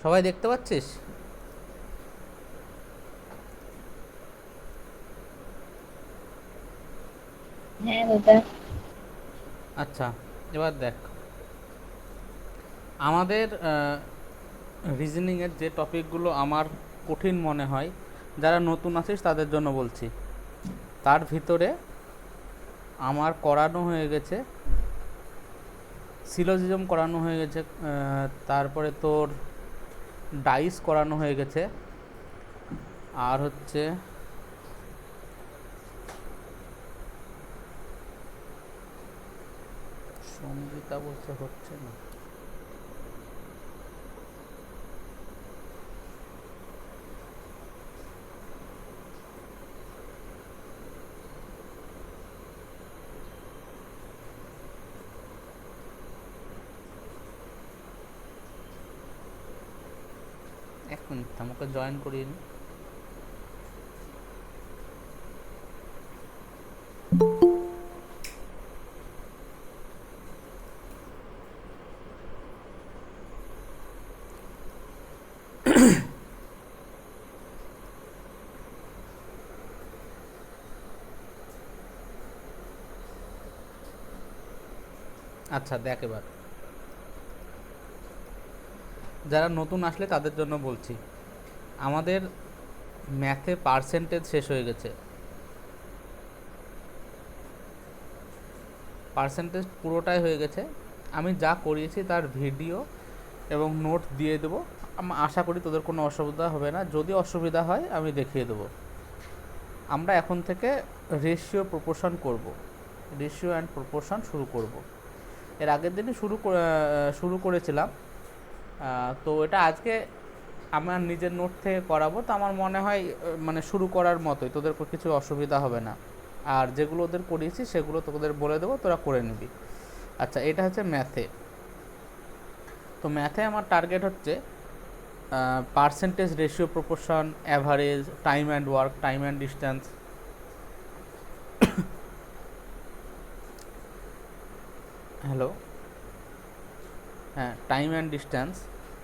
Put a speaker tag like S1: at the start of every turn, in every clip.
S1: সবাই দেখতে পাচ্ছিস?
S2: হ্যাঁ দাদা।
S1: আচ্ছা, এবার দেখ, আমাদের রিজনিংয়ের যে টপিকগুলো আমার কঠিন মনে হয়, যারা নতুন আছিস তাদের জন্য বলছি। তার ভিতরে আমার করানো হয়ে গেছে সিলোজিজম, করানো হয়ে গেছে, তারপরে তোর ডাইস করানো হয়ে গেছে, আর হচ্ছে সঙ্গীতা বলছে হচ্ছে না। এক মিনিট, আমাকে জয়েন করিয়ে নি। আচ্ছা দেখ, এবার যারা নতুন আসলে তাদের জন্য বলছি, আমাদের ম্যাথে পার্সেন্টেজ শেষ হয়ে গেছে। পার্সেন্টেজ পুরোটাই হয়ে গেছে। আমি যা করিয়েছি তার ভিডিও এবং নোট দিয়ে দেবো। আমি আশা করি তোদের কোনো অসুবিধা হবে না, যদি অসুবিধা হয় আমি দেখিয়ে দেবো। আমরা এখন থেকে রেশিও প্রপোর্শন করব, রেশিও অ্যান্ড প্রপোর্শন শুরু করব। এর আগের দিনই শুরু করেছিলাম, তো এটা আজকে আমার নিজের নোট থেকে করাবো। তো আমার মনে হয় মানে শুরু করার মতোই, তোদের কিছু অসুবিধা হবে না। আর যেগুলো ওদের করিয়েছি সেগুলো তোদের বলে দেবো, তোরা করে নিবি। আচ্ছা, এটা হচ্ছে ম্যাথে। তো ম্যাথে আমার টার্গেট হচ্ছে percentage, ratio, proportion, average, time and work, time and distance. Hello, হ্যাঁ, টাইম অ্যান্ড ডিস্ট্যান্স,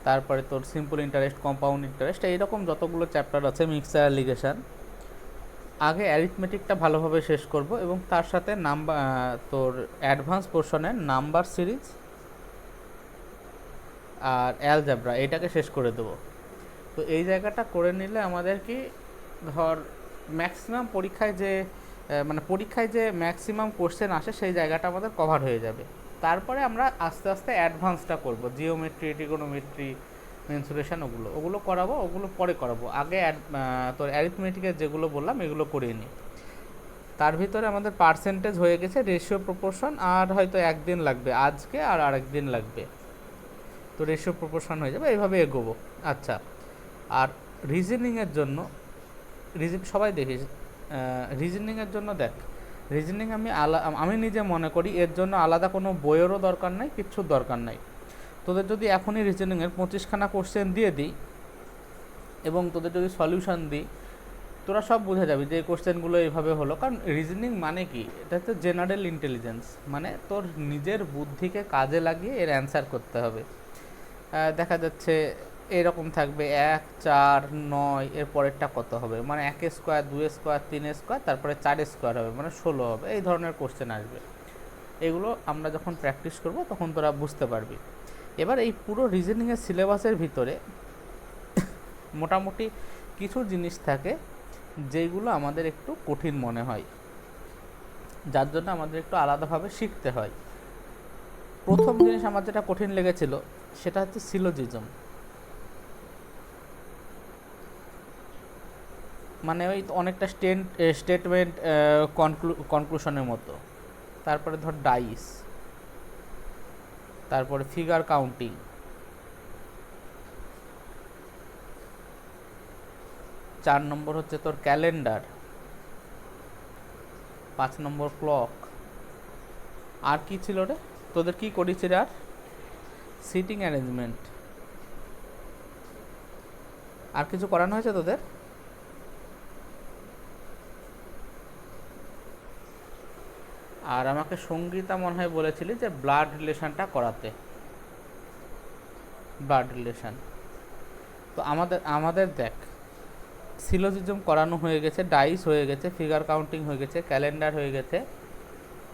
S1: তারপরে তোর সিম্পল ইন্টারেস্ট, কম্পাউন্ড ইন্টারেস্ট, এইরকম যতগুলো চ্যাপ্টার আছে, মিক্সার, লিগেশন। আগে অ্যারিথমেটিকটা ভালোভাবে শেষ করব এবং তার সাথে নাম্বার, তোর অ্যাডভান্স পোর্শনের নাম্বার সিরিজ আর অ্যালজাবরা, এটাকে শেষ করে দেবো। তো এই জায়গাটা করে নিলে আমাদের কি, ধর ম্যাক্সিমাম পরীক্ষায় যে মানে পরীক্ষায় যে ম্যাক্সিমাম কোশ্চেন আসে সেই জায়গাটা আমাদের কভার হয়ে যাবে। তারপরে আমরা আস্তে আস্তে অ্যাডভান্সটা করব, জিওমেট্রি, ট্রিগোনোমেট্রি, মেনসুরেশন, ওগুলো করাবো, ওগুলো পরে করাবো। আগে তোর অ্যারিথমেটিকের যেগুলো বললাম এগুলো করিয়ে নিই। তার ভিতরে আমাদের পার্সেন্টেজ হয়ে গেছে, রেশিও, প্রপোর্শন আর হয়তো একদিন লাগবে, আজকে আর আরেকদিন লাগবে। তো রেশিও, প্রপোর্শন হয়ে যাবে, এইভাবে এগোবো। আচ্ছা, আর রিজনিংয়ের জন্য, সবাই দেখিস, রিজনিংয়ের জন্য দেখ, রিজনিং আমি নিজে মনে করি এর জন্য আলাদা কোনো বইয়েরও দরকার নাই, কিচ্ছুর দরকার নাই। তোদের যদি এখনই রিজনিংয়ের 25খানা কোশ্চেন দিয়ে দিই এবং তোদের যদি সলিউশন দিই, তোরা সব বুঝে যাবি যে এই কোশ্চেনগুলো এইভাবে হলো। কারণ রিজনিং মানে কি, এটা হচ্ছে জেনারেল ইন্টেলিজেন্স, মানে তোর নিজের বুদ্ধিকে কাজে লাগিয়ে এর অ্যান্সার করতে হবে। দেখা যাচ্ছে এরকম থাকবে 1, 4, 9, এর পরেরটা কত হবে, মানে 1 স্কোয়ার, 2 স্কোয়ার, 3 স্কোয়ার, তারপরে 4 স্কোয়ার হবে, মানে 16 হবে। এই ধরনের কোশ্চেন আসবে। এগুলো আমরা যখন প্র্যাকটিস করব তখন তোরা বুঝতে পারবি। এবার এই পুরো রিজনিংয়ের সিলেবাসের ভিতরে মোটামুটি কিছু জিনিস থাকে যেগুলো আমাদের একটু কঠিন মনে হয়, যার জন্য আমাদের একটু আলাদাভাবে শিখতে হয়। প্রথম জিনিস আমার যেটা কঠিন লেগেছিল সেটা হচ্ছে সিলোজিজম, মানে ওই অনেকটা স্টেটমেন্ট কনক্লুশনের মতো। তারপরে ধর ডাইস, তারপরে ফিগার কাউন্টিং, 4 নম্বর হচ্ছে তোর ক্যালেন্ডার, 5 নম্বর ক্লক। আর কি ছিল রে, তোদের কি করেছি রে? Are sitting arrangement. আর কিছু করানো হয়েছে তোদের? আর আমাকে সঙ্গীতা মনে হয় বলেছিলি যে ব্লাড রিলেশনটা করাতে, ব্লাড রিলেশন। তো আমাদের দেখ, সিলোজিজম করানো হয়ে গেছে, ডাইস হয়ে গেছে, ফিগার কাউন্টিং হয়ে গেছে, ক্যালেন্ডার হয়ে গেছে,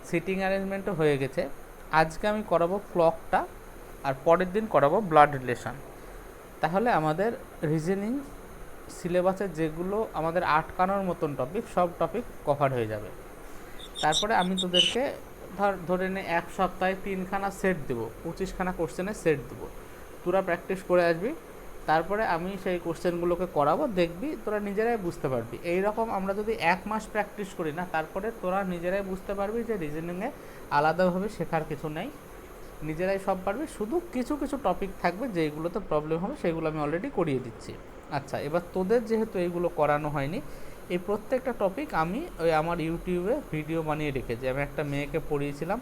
S1: সিটিং অ্যারেঞ্জমেন্টও হয়ে গেছে। আজকে আমি করাবো ক্লকটা, আর পরের দিন করাবো ব্লাড রিলেশন। তাহলে আমাদের রিজনিং সিলেবাসে যেগুলো আমাদের আটকানোর মতন টপিক, সব টপিক কভার হয়ে যাবে। তারপরে আমি তোদেরকে ধরে নে এক সপ্তাহে 3খানা সেট দেবো, 25খানা কোশ্চেনের সেট দেবো, তোরা প্র্যাকটিস করে আসবি। তারপরে আমি সেই কোশ্চেনগুলোকে করাবো, দেখবি তোরা নিজেরাই বুঝতে পারবি। এই রকম আমরা যদি 1 মাস প্র্যাকটিস করি না, তারপরে তোরা নিজেরাই বুঝতে পারবি যে রিজনিংয়ে আলাদাভাবে শেখার কিছু নেই, নিজেরাই সব পারবি। শুধু কিছু কিছু টপিক থাকবে যেইগুলোতে প্রবলেম হবে, সেগুলো আমি অলরেডি করিয়ে দিচ্ছি। আচ্ছা, এবার তোদের যেহেতু এইগুলো করানো হয়নি, এই প্রত্যেকটা টপিক আমি ওই আমার ইউটিউবে ভিডিও বানিয়ে রেখেছি। আমি একটা মেয়েকে পড়িয়েছিলাম,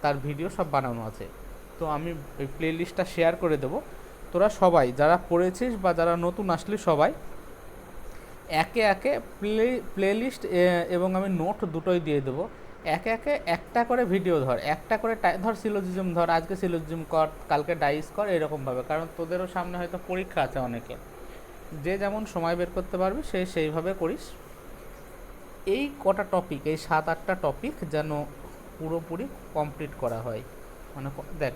S1: তার ভিডিও সব বানানো আছে। তো আমি ওই প্লেলিস্টটা শেয়ার করে দেবো। তোরা সবাই যারা পড়েছিস বা যারা নতুন আসলি, সবাই একে একে প্লেলিস্ট এবং আমি নোট দুটোই দিয়ে দেবো। একে একে একটা করে ভিডিও ধর, একটা করে ধর সিলোজিজম ধর, আজকে সিলোজিজম কর, কালকে ডাইস কর, এরকমভাবে। কারণ তোদেরও সামনে হয়তো পরীক্ষা আছে অনেকে, যে যেমন সময় বের করতে পারবি সেইভাবে করিস। এই কটা টপিক, এই 7-8টা টপিক যেন পুরোপুরি কমপ্লিট করা হয়। মানে দেখ,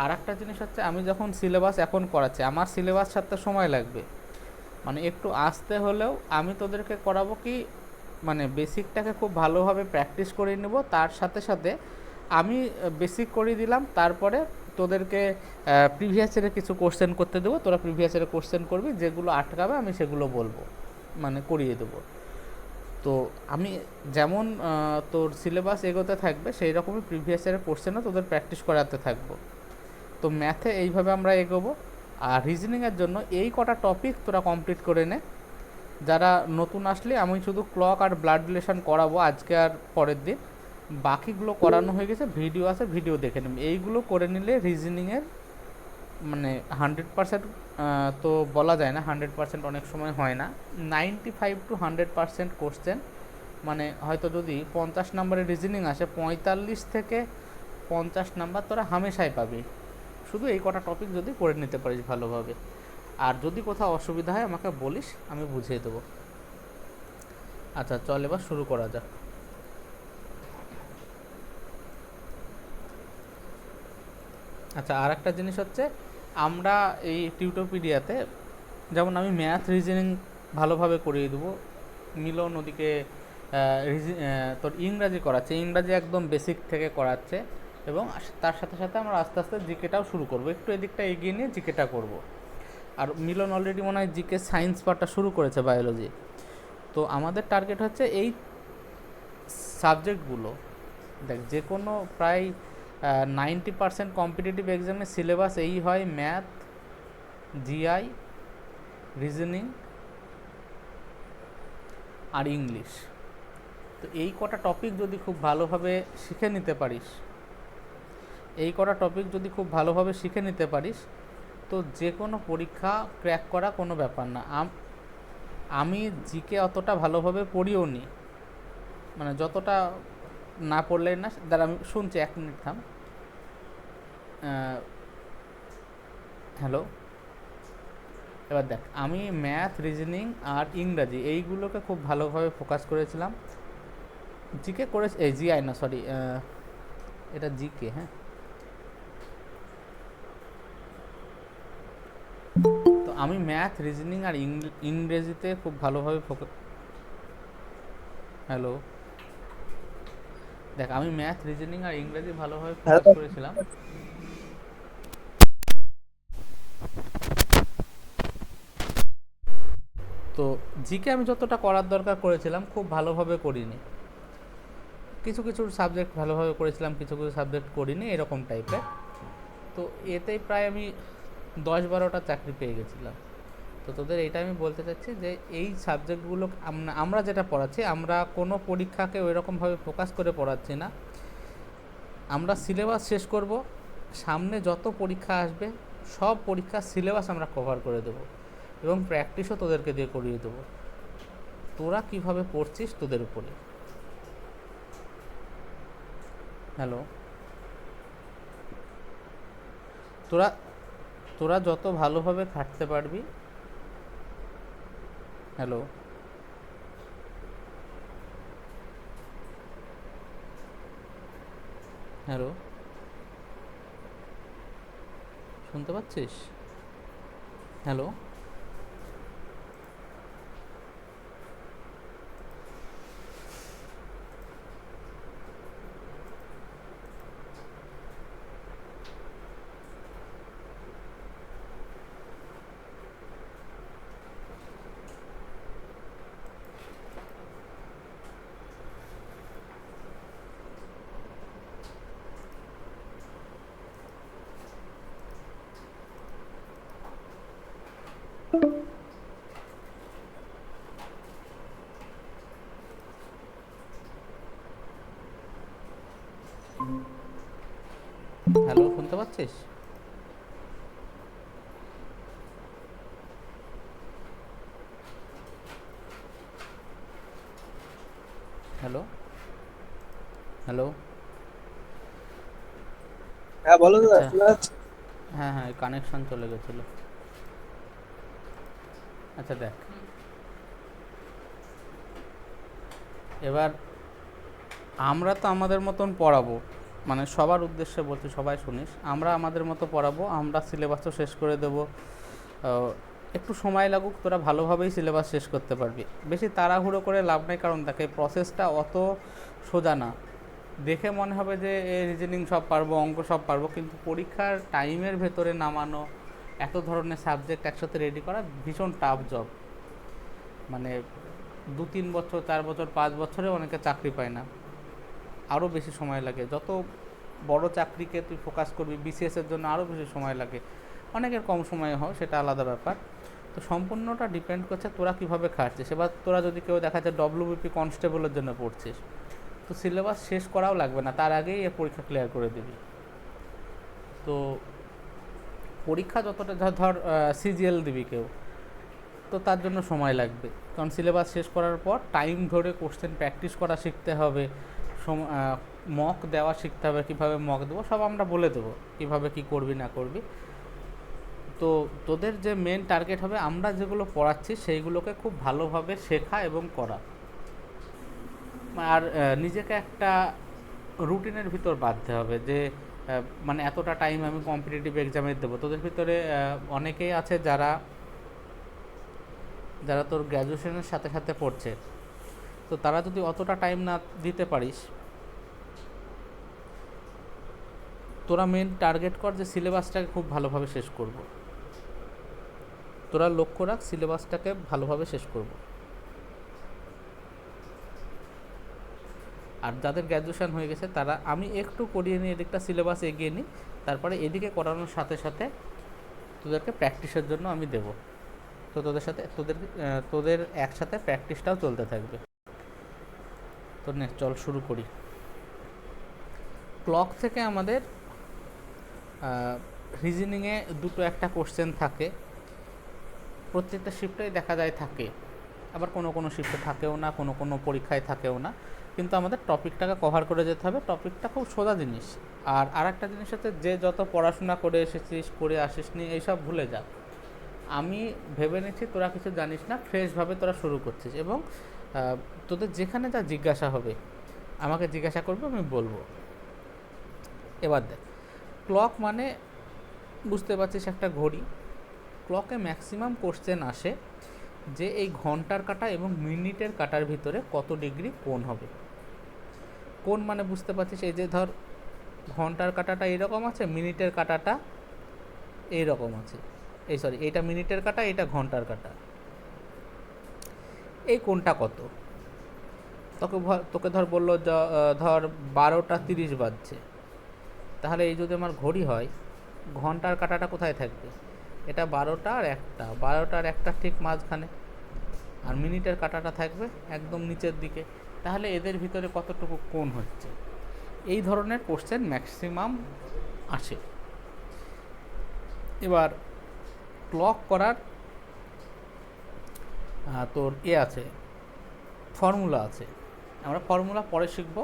S1: আর একটা জিনিস হচ্ছে, আমি যখন সিলেবাস এখন করাচ্ছি, আমার সিলেবাস সারতে সময় লাগবে। মানে একটু আসতে হলেও আমি তোদেরকে করাবো কি, মানে বেসিকটাকে খুব ভালোভাবে প্র্যাকটিস করে নেব, তার সাথে সাথে আমি বেসিক করে দিলাম। তারপরে তোদেরকে প্রিভিয়াস ইয়ারে কিছু কোশ্চেন করতে দেবো, তোরা প্রিভিয়াস ইয়ারে কোশ্চেন করবি, যেগুলো আটকাবে আমি সেগুলো বলবো, মানে করিয়ে দেবো। তো আমি যেমন তোর সিলেবাস এগোতে থাকবে, সেই রকমই প্রিভিয়াস ইয়ারের কোশ্চেনও তোদের প্র্যাকটিস করাতে থাকবো। তো ম্যাথে এইভাবে আমরা এগোবো। আর রিজনিংয়ের জন্য এই কটা টপিক তোরা কমপ্লিট করে নে। যারা নতুন আসলে আমি শুধু ক্লক আর ব্লাড রিলেশন করাবো আজকে আর পরের দিন, বাকিগুলো করানো হয়ে গেছে, ভিডিও আছে, ভিডিও দেখে নেবে। এইগুলো করে নিলে রিজনিংয়ের মানে 100% তো বলা যায় না, 100% অনেক সময় হয় না, 95 to 100% কোশ্চেন, মানে হয়তো যদি 50 নম্বরের রিজনিং আসে, 45 থেকে 50 নাম্বার তোরা হামেশাই পাবি, শুধু এই কটা টপিক যদি করে নিতে পারিস ভালোভাবে। আর যদি কোথাও অসুবিধা হয় আমাকে বলিস, আমি বুঝিয়ে দেবো। আচ্ছা চল, এবার শুরু করা যাক। আচ্ছা, আর একটা জিনিস হচ্ছে, আমরা এই টিউটোপিডিয়াতে যেমন আমি ম্যাথ রিজনিং ভালোভাবে করিয়ে দেবো, মিলন ওদিকে তোর ইংরাজি করাচ্ছে, ইংরাজি একদম বেসিক থেকে করাচ্ছে, এবং তার সাথে সাথে আমরা আস্তে আস্তে জিকেটাও শুরু করবো, একটু এদিকটা এগিয়ে নিয়ে জিকেটা করব। আর মিলন অলরেডি মনে হয় জিকে সায়েন্স পার্টটা শুরু করেছে, বায়োলজি। তো আমাদের টার্গেট হচ্ছে এই সাবজেক্টগুলো, দেখ যে কোনো প্রায় 90% কম্পিটিটিভ এক্সামের সিলেবাস এই হয়: ম্যাথ, জিআই, রিজনিং আর ইংলিশ। তো এই কটা টপিক যদি খুব ভালোভাবে শিখে নিতে পারিস, তো যে কোনো পরীক্ষা ক্র্যাক করা কোনো ব্যাপার না। আমি জিকে অতটা ভালোভাবে পড়িও নি, মানে যতটা না পড়লেই না। দাঁড়া, আমি শুনছি, 1 মিনিট থাম। হ্যালো, এবার দেখ, আমি ম্যাথ, রিজনিং আর ইংরাজি এইগুলোকে খুব ভালোভাবে ফোকাস করেছিলাম। জিকে করে, এই জিআই না, সরি, এটা জিকে, হ্যাঁ। তো আমি ম্যাথ, রিজনিং আর ইংরেজিতে খুব ভালোভাবে ফোকাস, হ্যালো, দেখ আমি ম্যাথ, রিজনিং আর ইংরেজি ভালোভাবে ফোকাস করেছিলাম। তো জিকে আমি যতটা করার দরকার করেছিলাম, খুব ভালোভাবে করিনি। কিছু কিছু সাবজেক্ট ভালোভাবে করেছিলাম, কিছু কিছু সাবজেক্ট করিনি, এরকম টাইপের। তো এতেই প্রায় আমি 10-12টা চাকরি পেয়ে গেছিলাম। তো তোদের এইটা আমি বলতে চাচ্ছি যে এই সাবজেক্টগুলো আমরা যেটা পড়াচ্ছি, আমরা কোনো পরীক্ষাকে ওইরকমভাবে ফোকাস করে পড়াচ্ছি না। আমরা সিলেবাস শেষ করব, সামনে যত পরীক্ষা আসবে সব পরীক্ষার সিলেবাস আমরা কভার করে দেবো, এবং প্র্যাকটিসও তোদেরকে দিয়ে করিয়ে দেবো। তোরা কিভাবে পড়ছিস তোদের উপরে। হ্যালো, তোরা যত ভালোভাবে খাটতে পারবি, হ্যালো, হ্যালো, শুনতে পাচ্ছিস? হ্যালো, হ্যালো, শুনতে পাচ্ছিস? Hello, hello.
S3: হ্যাঁ বলো দাদা,
S1: আচ্ছা,
S3: শোনা যাচ্ছে?
S1: হ্যাঁ হ্যাঁ, কানেকশন চলে গেছিলো। আচ্ছা দেখ, এবার আমরা তো আমাদের মতন পড়াবো, মানে সবার উদ্দেশ্যে বলছি, সবাই শুনিস, আমরা আমাদের মতো পড়াবো, আমরা সিলেবাসও শেষ করে দেবো। একটু সময় লাগুক, তোরা ভালোভাবেই সিলেবাস শেষ করতে পারবি। বেশি তাড়াহুড়ো করে লাভ নেই, কারণ তাকে প্রসেসটা অত সোজা না। দেখে মনে হবে যে রিজনিং সব পারবো, অঙ্ক সব পারবো, কিন্তু পরীক্ষার টাইমের ভেতরে নামানো এত ধরনের সাবজেক্ট একসাথে রেডি করা ভীষণ টাফ জব। মানে 2-3 বছর, 4 বছর, 5 বছরে অনেকে চাকরি পায় না, আরও বেশি সময় লাগে। যত বড় চাকরিকে তুই ফোকাস করবি, বিসিএসের জন্য আরও বেশি সময় লাগে, অনেকের কম সময়ে হয়, সেটা আলাদা ব্যাপার। তো সম্পূর্ণটা ডিপেন্ড করছে তোরা কীভাবে খাটছিস। এবার তোরা যদি কেউ দেখা যায় ডব্লিউবিপি কনস্টেবলের জন্য পড়ছিস, তো সিলেবাস শেষ করাও লাগবে না, তার আগেই এ পরীক্ষা ক্লিয়ার করে দিবি। তো পরীক্ষা যতটা ধর সিজিএল দিবি কেউ, তো তার জন্য সময় লাগবে, কারণ সিলেবাস শেষ করার পর টাইম ধরে কোশ্চেন প্র্যাকটিস করা শিখতে হবে, মক দেওয়া শিখতে হবে, কীভাবে মক দেবো সব আমরা বলে দেবো, কীভাবে কী করবি না করবি। তো তোদের যে মেন টার্গেট হবে, আমরা যেগুলো পড়াচ্ছি সেইগুলোকে খুব ভালোভাবে শেখা এবং করা, আর নিজেকে একটা রুটিনের ভিতর বাঁধতে হবে যে মানে এতটা টাইম আমি কম্পিটিটিভ এক্সামে দেবো। তোদের ভিতরে অনেকেই আছে যারা যারা তোর গ্র্যাজুয়েশনের সাথে সাথে পড়ছে, তো তারা যদি অতটা টাইম না দিতে পারিস, তোরা মেন টার্গেট কর যে সিলেবাসটাকে খুব ভালোভাবে শেষ করব। তোরা লক্ষ্য রাখ সিলেবাসটাকে ভালোভাবে শেষ করব। আর যাদের গ্র্যাজুয়েশন হয়ে গেছে তারা, আমি একটু করিয়ে নিই এদিকটা, সিলেবাস এগিয়ে নিই, তারপরে এদিকে করানোর সাথে সাথে তোদেরকে প্র্যাকটিসের জন্য আমি দেব। তো তোদের সাথে তোদের একসাথে প্র্যাকটিসটাও চলতে থাকবে। তো নে চল শুরু করি। ক্লক থেকে আমাদের রিজনিংয়ে দুটো একটা কোশ্চেন থাকে, প্রত্যেকটা শিফটেই দেখা যায় থাকে, আবার কোনো কোনো শিফটে থাকেও না, কোনো কোনো পরীক্ষায় থাকেও না, কিন্তু আমাদের টপিকটাকে কভার করে যেতে হবে। টপিকটা খুব সোজা জিনিস। আর আরেকটা জিনিস হচ্ছে, যে যত পড়াশোনা করে এসেছিস, করে আসিসনি, এইসব ভুলে যা। আমি ভেবে নিচ্ছি তোরা কিছু জানিস না, ফ্রেশভাবে তোরা শুরু করছিস, এবং তোদের যেখানে যা জিজ্ঞাসা হবে আমাকে জিজ্ঞাসা করবে, আমি বলবো। এবার দেখ, ক্লক মানে বুঝতে পারছিস একটা ঘড়ি। ক্লকে ম্যাক্সিমাম কোশ্চেন আসে যে এই ঘন্টার কাঁটা এবং মিনিটের কাঁটার ভিতরে কত ডিগ্রি কোণ হবে। কোণ মানে বুঝতে পারছিস, এই যে ধর ঘন্টার কাঁটাটা এইরকম আছে, মিনিটের কাঁটাটা এইরকম আছে, এইটা মিনিটের কাঁটা, এটা ঘন্টার কাঁটা, এই কোণটা কত। তোকে ধর বললো ধর 12টা 30 বাজছে, তাহলে এই যদি আমার ঘড়ি হয়, ঘন্টার কাঁটাটা কোথায় থাকবে? এটা 12টার 1টা ঠিক মাঝখানে, আর মিনিটের কাঁটাটা থাকবে একদম নিচের দিকে। তাহলে এদের ভিতরে কতটুকু কোণ হচ্ছে? এই ধরনের কোশ্চেন ম্যাক্সিমাম আসে। এবার ক্লক করার তোর আছে, ফর্মুলা আছে। আমরা ফর্মুলা পরে শিখব,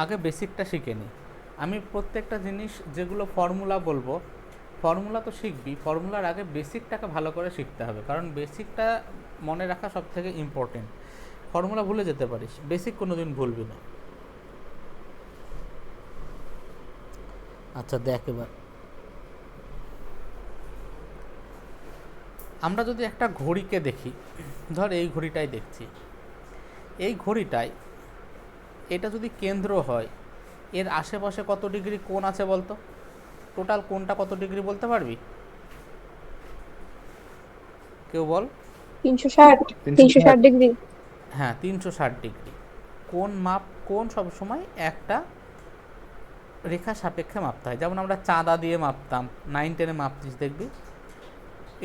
S1: আগে বেসিকটা শিখে নিই। আমি প্রত্যেকটা জিনিস যেগুলো ফর্মুলা বলবো ফর্মুলা তো শিখবি, ফর্মুলার আগে বেসিকটাকে ভালো করে শিখতে হবে, কারণ বেসিকটা মনে রাখা সব থেকে ইম্পর্টেন্ট। ফর্মুলা ভুলে যেতে পারিস, বেসিক কোনো দিন ভুলবি না। আচ্ছা দেখ, এবার আমরা যদি একটা ঘড়িকে দেখি, ধর এই ঘড়িটাই দেখছি, এই ঘড়িটায় এটা যদি কেন্দ্র হয়, এর আশেপাশে কত ডিগ্রি কোণ আছে বলতো? টোটাল কোণটা কত ডিগ্রি বলতে পারবি? কেউ বল।
S2: 360 360 ডিগ্রি।
S1: হ্যাঁ, 360 ডিগ্রি। কোণ সবসময় একটা রেখা সাপেক্ষে মাপতে হয়। যেমন আমরা চাঁদা দিয়ে মাপতাম, 9-10-এ মাপতিস দেখবি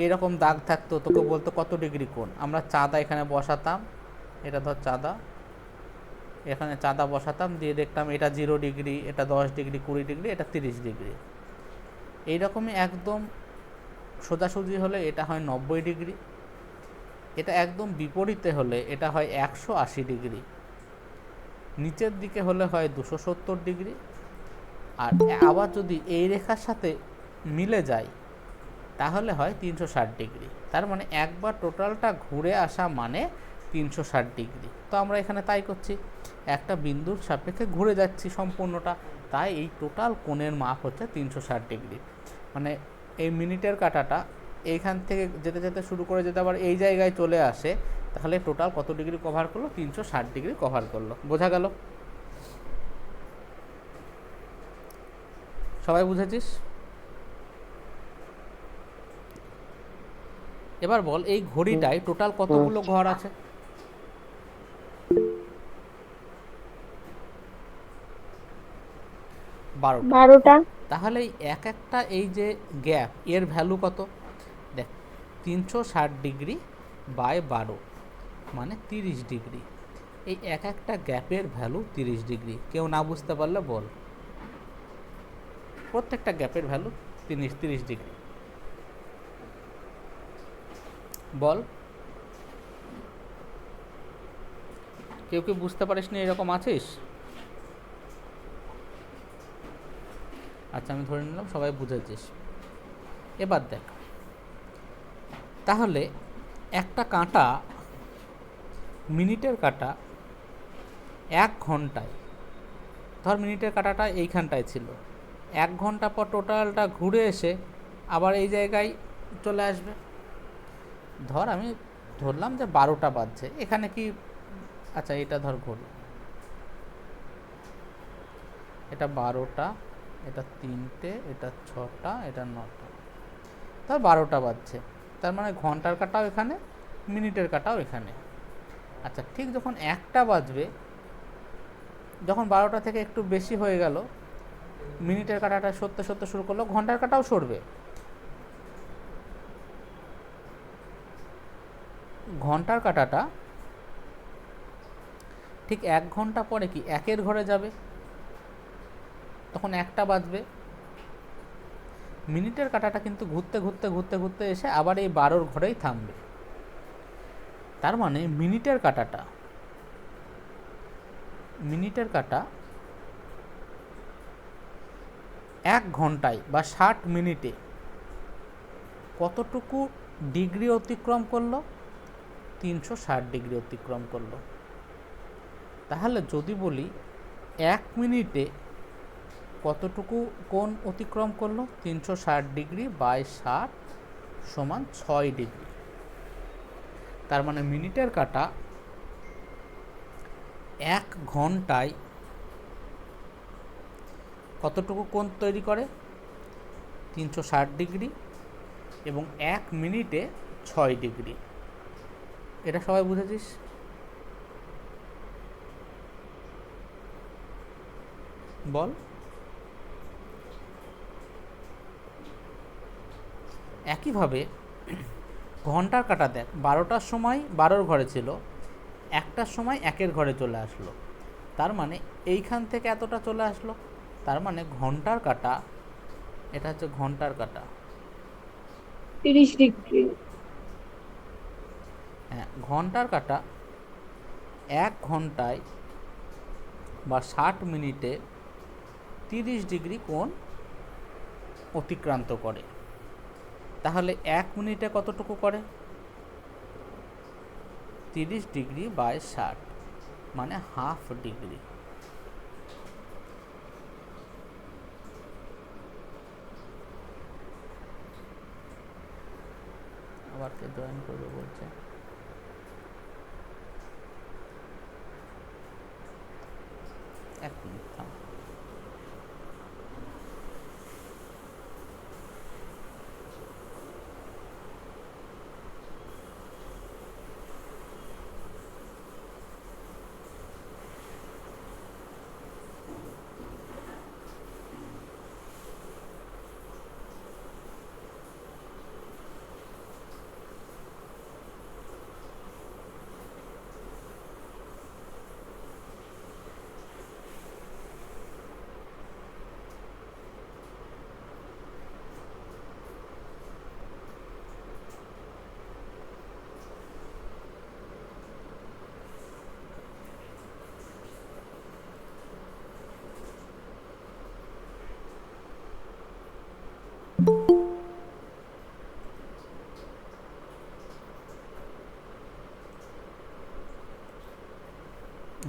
S1: এরকম দাগ থাকতো, তোকে বলতো কত ডিগ্রি কোণ। আমরা চাঁদা এখানে বসাতাম, এটা ধর চাঁদা, এখানে চাঁদা বসাতাম, দিয়ে দেখতাম এটা 0 ডিগ্রি, এটা 10 ডিগ্রি, 20 ডিগ্রি, এটা 30 ডিগ্রি। এইরকমই একদম সোজাসুজি হলে এটা হয় 90 ডিগ্রি, এটা একদম বিপরীতে হলে এটা হয় 180 ডিগ্রি, নিচের দিকে হলে হয় 270 ডিগ্রি, আর আবার যদি এই রেখার সাথে মিলে যায় তাহলে হয় 360 ডিগ্রি। তার মানে একবার টোটালটা ঘুরে আসা মানে 360 ডিগ্রি। তো আমরা এখানে তাই করছি, একটা বিন্দুর সাপেক্ষে ঘুরে যাচ্ছি সম্পূর্ণটা, তাই এই টোটাল কোণের মাপ হচ্ছে 360 ডিগ্রি। মানে এই মিনিটের কাঁটাটা এইখান থেকে যেতে যেতে শুরু করে যেতে আবার এই জায়গায় চলে আসে, তাহলে টোটাল কত ডিগ্রি কভার করলো? 360 ডিগ্রি কভার করলো। বোঝা গেল? সবাই বুঝেছিস? এবার বল, এই ঘড়িটায় টোটাল কতগুলো ঘর আছে?
S2: 12টা।
S1: তাহলে এই এক একটা এই যে গ্যাপ, এর ভ্যালু কত? দেখ, 360 ডিগ্রি বাই 12 মানে 30 ডিগ্রি। এই এক একটা গ্যাপের ভ্যালু 30 ডিগ্রি। কেউ না বুঝতে পারলে বল। প্রত্যেকটা গ্যাপের ভ্যালু 30 ডিগ্রি। বল, কেউ কি বুঝতে পারিস নি এরকম আছিস? আচ্ছা, আমি ধরে নিলাম সবাই বুঝেছিস। এবার দেখ, তাহলে একটা কাঁটা, মিনিটের কাঁটা 1 ঘন্টায়, ধর মিনিটের কাঁটাটা এইখানটায় ছিল, 1 ঘন্টা পর টোটালটা ঘুরে এসে আবার এই জায়গায় চলে আসবে। ধর আমি ধরলাম যে 12টা বাজছে, এখানে কি, আচ্ছা এটা ধর ঘড়ি, এটা 12টা, এটা 3টে, এটা 6টা, এটা 9টা, ধর 12টা বাজছে। তার মানে ঘন্টার কাঁটাও এখানে, মিনিটের কাঁটাও এখানে। আচ্ছা, ঠিক যখন 1টা বাজবে, যখন 12টা থেকে একটু বেশি হয়ে গেল, মিনিটের কাঁটাটা সরতে সরতে শুরু করলো, ঘন্টার কাঁটাও সরবে। ঘন্টার কাঁটাটা ঠিক 1 ঘন্টা পরে কি 1-এর ঘরে যাবে, তখন 1টা বাজবে। মিনিটের কাঁটাটা কিন্তু ঘুরতে ঘুরতে ঘুরতে ঘুরতে এসে আবার এই 12-র ঘরেই থামবে। তার মানে মিনিটের কাঁটা 1 ঘন্টায় বা 60 মিনিটে কতটুকু ডিগ্রি অতিক্রম করলো? 360 ডিগ্রি অতিক্রম করলো। তাহলে যদি বলি 1 মিনিটে কতটুকু কোণ অতিক্রম করলো? 360 ডিগ্রি বাই 60 সমান 6 ডিগ্রি। তার মানে মিনিটের কাঁটা 1 ঘন্টায় কতটুকু কোণ তৈরি করে? 360 ডিগ্রি, এবং 1 মিনিটে 6 ডিগ্রি। এটা সবাই বুঝেছিস? বল। একইভাবে ঘন্টার কাঁটা দেখ, 12টার সময় 12-র ঘরে ছিল, 1টার সময় 1-এর ঘরে চলে আসলো, তার মানে এইখান থেকে এতটা চলে আসলো। তার মানে ঘন্টার কাঁটা, এটা হচ্ছে ঘন্টার কাঁটা,
S2: 30 ডিগ্রি।
S1: হ্যাঁ, ঘন্টার কাঁটা 1 ঘন্টায় বা 60 মিনিটে 30 ডিগ্রি কোণ অতিক্রান্ত করে। তাহলে 1 মিনিটে কতটুকু করে? 30 ডিগ্রি বাই 60 মানে হাফ ডিগ্রি। আবার কে জয়েন করবে বলছে? এক মিনিট থাম।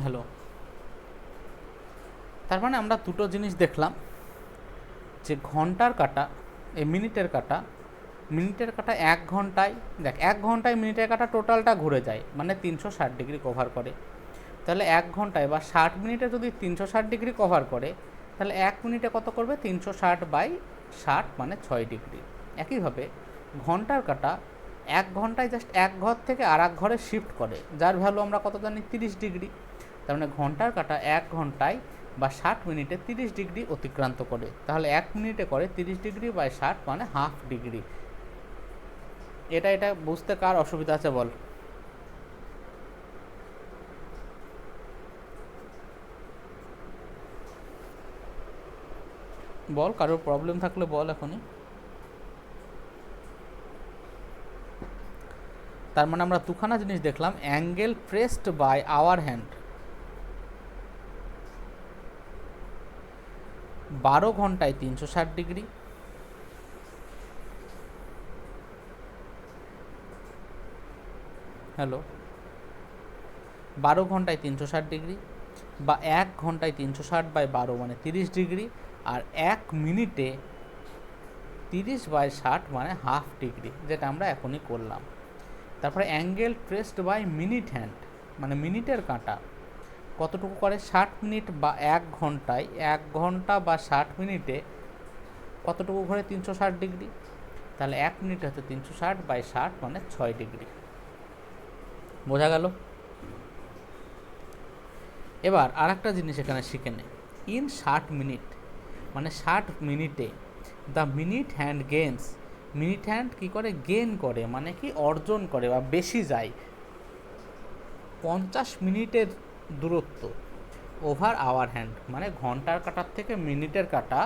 S1: হ্যালো। তার মানে আমরা দুটো জিনিস দেখলাম, যে ঘন্টার কাঁটা এই মিনিটের কাঁটা, 1 ঘন্টায়, দেখ 1 ঘন্টায় মিনিটের কাঁটা টোটালটা ঘুরে যায়, মানে 360 ডিগ্রি কভার করে। তাহলে 1 ঘন্টায় বা 60 মিনিটে যদি 360 ডিগ্রি কভার করে, তাহলে 1 মিনিটে কত করবে? 360 বাই 60 মানে 6 ডিগ্রি। একইভাবে ঘন্টার কাঁটা 1 ঘন্টায় জাস্ট এক ঘর থেকে আর এক ঘরে শিফট করে, যার ভ্যালু আমরা কত জানি? 30 ডিগ্রি। তার মানে ঘন্টার কাঁটা 1 ঘন্টায় বা 60 মিনিটে 30 ডিগ্রি অতিক্রান্ত করে। তাহলে 1 মিনিটে করে 30 ডিগ্রি বাই 60 মানে হাফ ডিগ্রি। এটা বুঝতে কার অসুবিধা আছে বল? বল, কারোর প্রবলেম থাকলে বল এখনই। তার মানে আমরা দুখানা জিনিস দেখলাম, angle traced by hour hand 12 ঘন্টায় 360 ডিগ্রি, হ্যালো, 12 ঘন্টায় 360 ডিগ্রি, বা 1 ঘন্টায় 360 বাই 12 মানে 30 ডিগ্রি, আর 1 মিনিটে 30 বাই 60 মানে হাফ ডিগ্রি, যেটা আমরা এখনই করলাম। তারপরে angle traced by minute hand, মানে মিনিটের কাঁটা কতটুকু করে? 60 মিনিট বা 1 ঘন্টায়, 1 ঘন্টা বা 60 মিনিটে কতটুকু ঘরে? 360 ডিগ্রি। তাহলে 1 মিনিট হচ্ছে 360 বাই 60 মানে 6 ডিগ্রি। বোঝা গেল? এবার আর একটা জিনিস এখানে শিখে নে, ইন 60 মিনিট মানে 60 মিনিটে the minute hand gains, minute hand কী করে? গেন করে, মানে কি অর্জন করে বা বেশি যায় 50 মিনিটের দূরত্ব ওভার আওয়ার হ্যান্ড, মানে ঘন্টার কাঁটার থেকে মিনিটের কাঁটা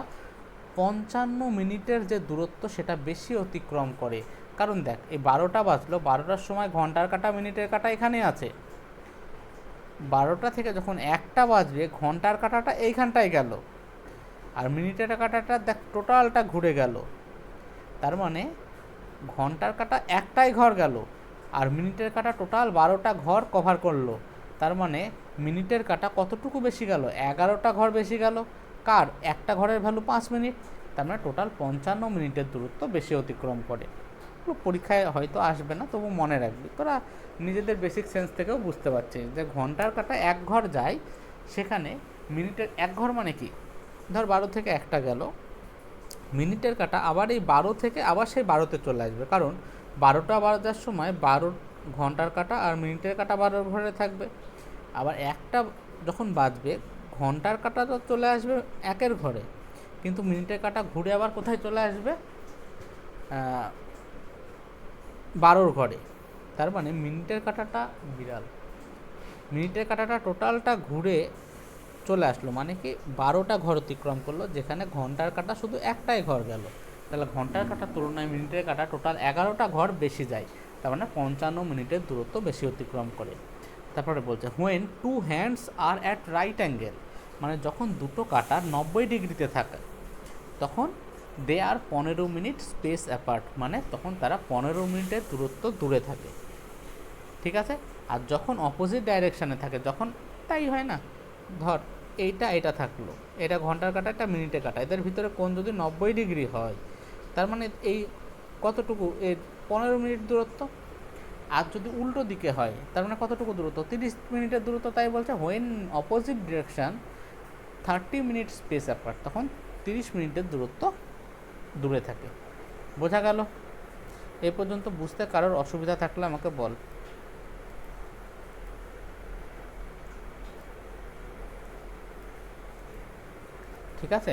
S1: 55 মিনিটের যে দূরত্ব সেটা বেশি অতিক্রম করে। কারণ দেখ, এই 12টা বাজলো, 12টার সময় ঘন্টার কাঁটা মিনিটের কাঁটা এখানে আছে, 12টা থেকে যখন 1টা বাজবে ঘন্টার কাঁটাটা এইখানটায় গেল, আর মিনিটের কাঁটাটা দেখ টোটালটা ঘুরে গেল। তার মানে ঘন্টার কাঁটা একটাই ঘর গেল, আর মিনিটের কাঁটা টোটাল 12টা ঘর কভার করলো। তার মানে মিনিটের কাঁটা কতটুকু বেশি গেল? 11টা ঘর বেশি গেল। কার? একটা ঘরের ভ্যালু 5 মিনিট, তার মানে টোটাল 55 মিনিটের দূরত্ব বেশি অতিক্রম করে। পরীক্ষায় হয়তো আসবে না, তবু মনে রাখবি, তোরা নিজেদের বেসিক সেন্স থেকেও বুঝতে পারছিস যে ঘন্টার কাঁটা এক ঘর যায়, সেখানে মিনিটের এক ঘর মানে কি? ধর 12 থেকে একটা গেল, মিনিটের কাঁটা আবার এই 12 থেকে আবার সেই 12তে চলে আসবে, কারণ 12টা বাজার সময় 12 ঘন্টার কাঁটা আর মিনিটের কাঁটা 12 ঘরে থাকবে। আবার একটা যখন বাজবে ঘন্টার কাঁটা তো চলে আসবে একের ঘরে, কিন্তু মিনিটের কাঁটা ঘুরে আবার কোথায় চলে আসবে? 12 ঘরে। তার মানে মিনিটের কাঁটাটা বিড়াল, মিনিটের কাঁটাটা টোটালটা ঘুরে চলে আসলো, মানে কি 12টা ঘর অতিক্রম করলো, যেখানে ঘন্টার কাঁটা শুধু একটাই ঘর গেল। তাহলে ঘন্টার কাঁটার তুলনায় মিনিটের কাঁটা টোটাল 11টা ঘর বেশি যায়, তার মানে 55 মিনিটের দূরত্ব বেশি অতিক্রম করে। তারপরে বলছে when two hands are at right angle, মানে যখন দুটো কাঁটা 90 ডিগ্রিতে থাকে তখন they are 15 minute space apart, মানে তখন তারা 15 মিনিটের দূরত্ব দূরে থাকে, ঠিক আছে। আর যখন অপোজিট ডাইরেকশানে থাকে, যখন তাই হয় না, ধর এটা থাকলো, এটা ঘন্টার কাটা, একটা মিনিটে কাটা, এদের ভিতরে কোণ যদি 90 ডিগ্রি হয়, তার মানে এই কতটুকু, এই 15 মিনিট দূরত্ব। আর যদি উল্টো দিকে হয়, তার মানে কতটুকু দূরত্ব, 30 মিনিটের দূরত্ব। তাই বলছে when opposite direction 30 minute space apart, তখন 30 মিনিটের দূরত্ব দূরে থাকে। বোঝা গেল? এই পর্যন্ত বুঝতে কারোর অসুবিধা থাকলে আমাকে বল। ঠিক আছে,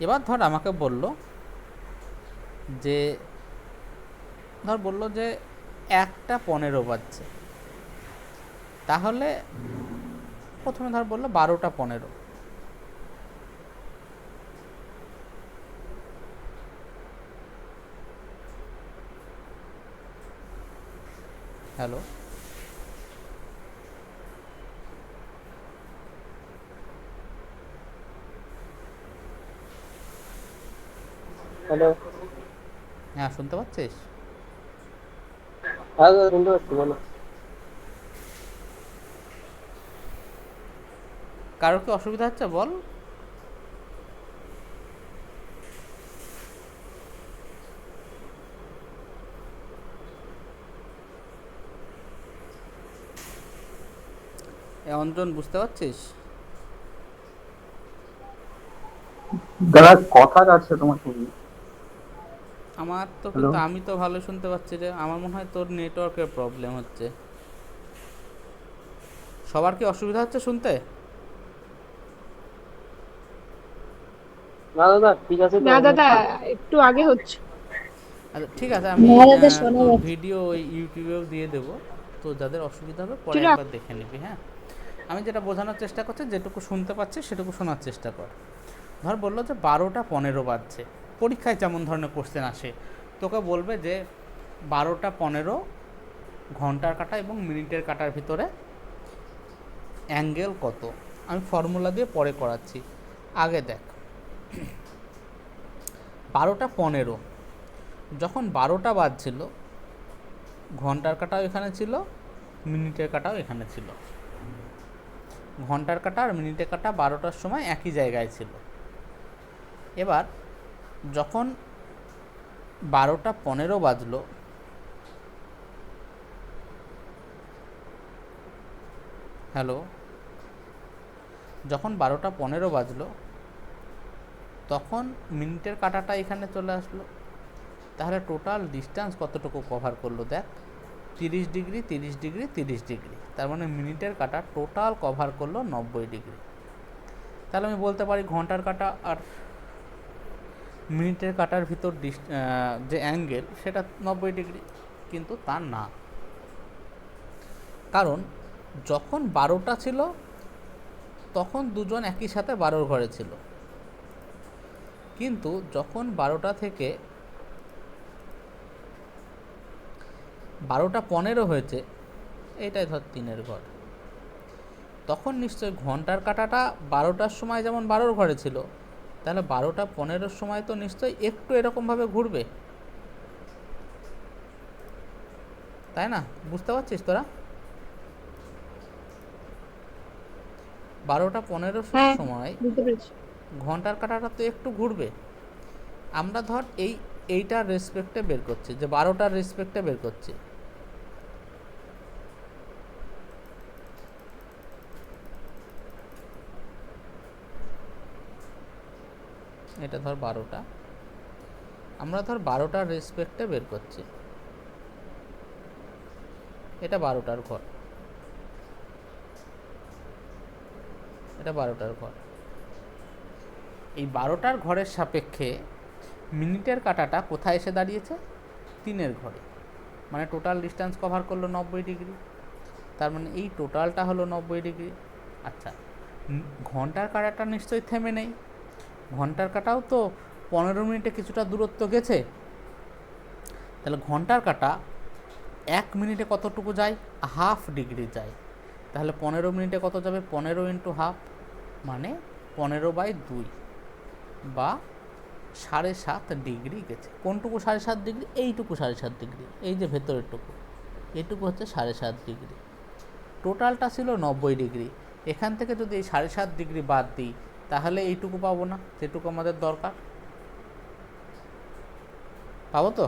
S1: এবার ধর আমাকে বললো যে, ধর বললো যে 1:15 বাজছে, তাহলে প্রথমে ধর বললো 12:15। Hello,
S3: hello.
S1: হ্যাঁ শুনতে পাচ্ছিস?
S3: হ্যাঁ দাদা, শুনতে পাচ্ছি, বলো।
S1: কারোর কি অসুবিধা হচ্ছে বল? অঞ্জন বুঝতে পারছিস?
S4: দাদা কথা যাচ্ছে তোমার খুবই।
S1: আমার তো
S4: হ্যালো,
S1: কিন্তু আমি তো ভালো শুনতে পাচ্ছি রে, আমার মনে হয় তোর নেটওয়ার্কের প্রবলেম হচ্ছে। সবার কি অসুবিধা হচ্ছে শুনতে?
S3: না দাদা, ঠিক আছে তো
S2: না
S3: আমি
S2: দাদা,
S3: একটু।
S2: একটু আগে হচ্ছে।
S1: আচ্ছা ঠিক আছে, আমি
S2: না দাদা, শোনা
S1: তোর
S2: যাচ্ছে।
S1: ভিডিও ওই ইউটিউবেও দিয়ে দেবো, তো যাদের অসুবিধা হবে পরে
S2: তুই রাখ।
S1: একবার দেখে নিবি। হ্যাঁ, আমি যেটা বোঝানোর চেষ্টা করছি, যেটুকু শুনতে পাচ্ছি সেটুকু শোনার চেষ্টা কর। ধর বললো যে 12:15 বাজছে, পরীক্ষায় যেমন ধরনের কোশ্চেন আসে, তোকে বলবে যে 12:15 ঘন্টার কাঁটা এবং মিনিটের কাঁটার ভিতরে অ্যাঙ্গেল কত। আমি ফর্মুলা দিয়ে পরে করাচ্ছি, আগে দেখ। 12:15 যখন 12টা বাজছিল, ঘন্টার কাঁটাও এখানে ছিল, মিনিটের কাঁটাও এখানে ছিল। ঘন্টার কাঁটা আর মিনিটের কাঁটা 12টার সময় একই জায়গায় ছিল। এবার যখন 12:15 বাজলো, হ্যালো, যখন 12:15 বাজলো, তখন মিনিটের কাঁটাটা এখানে চলে আসলো। তাহলে টোটাল ডিস্টেন্স কতটুকু কভার করলো দেখ, 30 ডিগ্রি 30 ডিগ্রি 30 ডিগ্রি, তার মানে মিনিটের কাঁটা টোটাল কভার করলো 90 ডিগ্রি। তাহলে আমি বলতে পারি ঘন্টার কাঁটা আর মিনিটের কাঁটার ভিতর যে অ্যাঙ্গেল সেটা 90 ডিগ্রি, কিন্তু তা না। কারণ যখন 12টা ছিল তখন দুজন একই সাথে 12 ঘরে ছিল, কিন্তু যখন 12টা থেকে 12:15 হয়েছে, এইটাই ধর 3-এর ঘর, তখন নিশ্চয়ই ঘন্টার কাঁটাটা 12টার সময় যেমন 12 ঘরে ছিল, তাহলে 12:15 সময় তো নিশ্চয়ই একটু এরকমভাবে ঘুরবে, তাই না? বুঝতে পারছিস তোরা? 12:15
S2: হ্যাঁ,
S1: সময়
S2: বুঝতে পেরেছি।
S1: ঘন্টার কাঁটাটা তো একটু ঘুরবে। আমরা ধর এইটার রেসপেক্টে বের করছি, যে 12টার রেসপেক্টে বের করছি। এটা ধর 12টা, আমরা ধর 12টার রেসপেক্টে বের করছি। এটা 12টার ঘর, এটা 12টার ঘর। এই 12টার ঘরের সাপেক্ষে মিনিটের কাঁটাটা কোথায় এসে দাঁড়িয়েছে? 3-এর ঘরে, মানে টোটাল ডিস্টেন্স কভার করলো 90 ডিগ্রি। তার মানে এই টোটালটা হলো 90 ডিগ্রি। আচ্ছা, ঘন্টার কাঁটাটা নিশ্চয়ই থেমে নেই, ঘন্টার কাঁটাও তো 15 মিনিটে কিছুটা দূরত্ব গেছে। তাহলে ঘন্টার কাঁটা 1 মিনিটে কতটুকু যায়? ½ ডিগ্রি যায়। তাহলে 15 মিনিটে কত যাবে? 15 × ½ মানে 15/2 বা 7.5 ডিগ্রি গেছে। কোনটুকু 7.5 ডিগ্রি? এইটুকু 7.5 ডিগ্রি, এই যে ভেতরের টুকু, এইটুকু হচ্ছে 7.5 ডিগ্রি। টোটালটা ছিল 90 ডিগ্রি। এখান থেকে যদি এই 7.5 ডিগ্রি বাদ দিই তাহলে এইটুকু পাবো না, যেটুকু আমাদের দরকার। পাবো তো?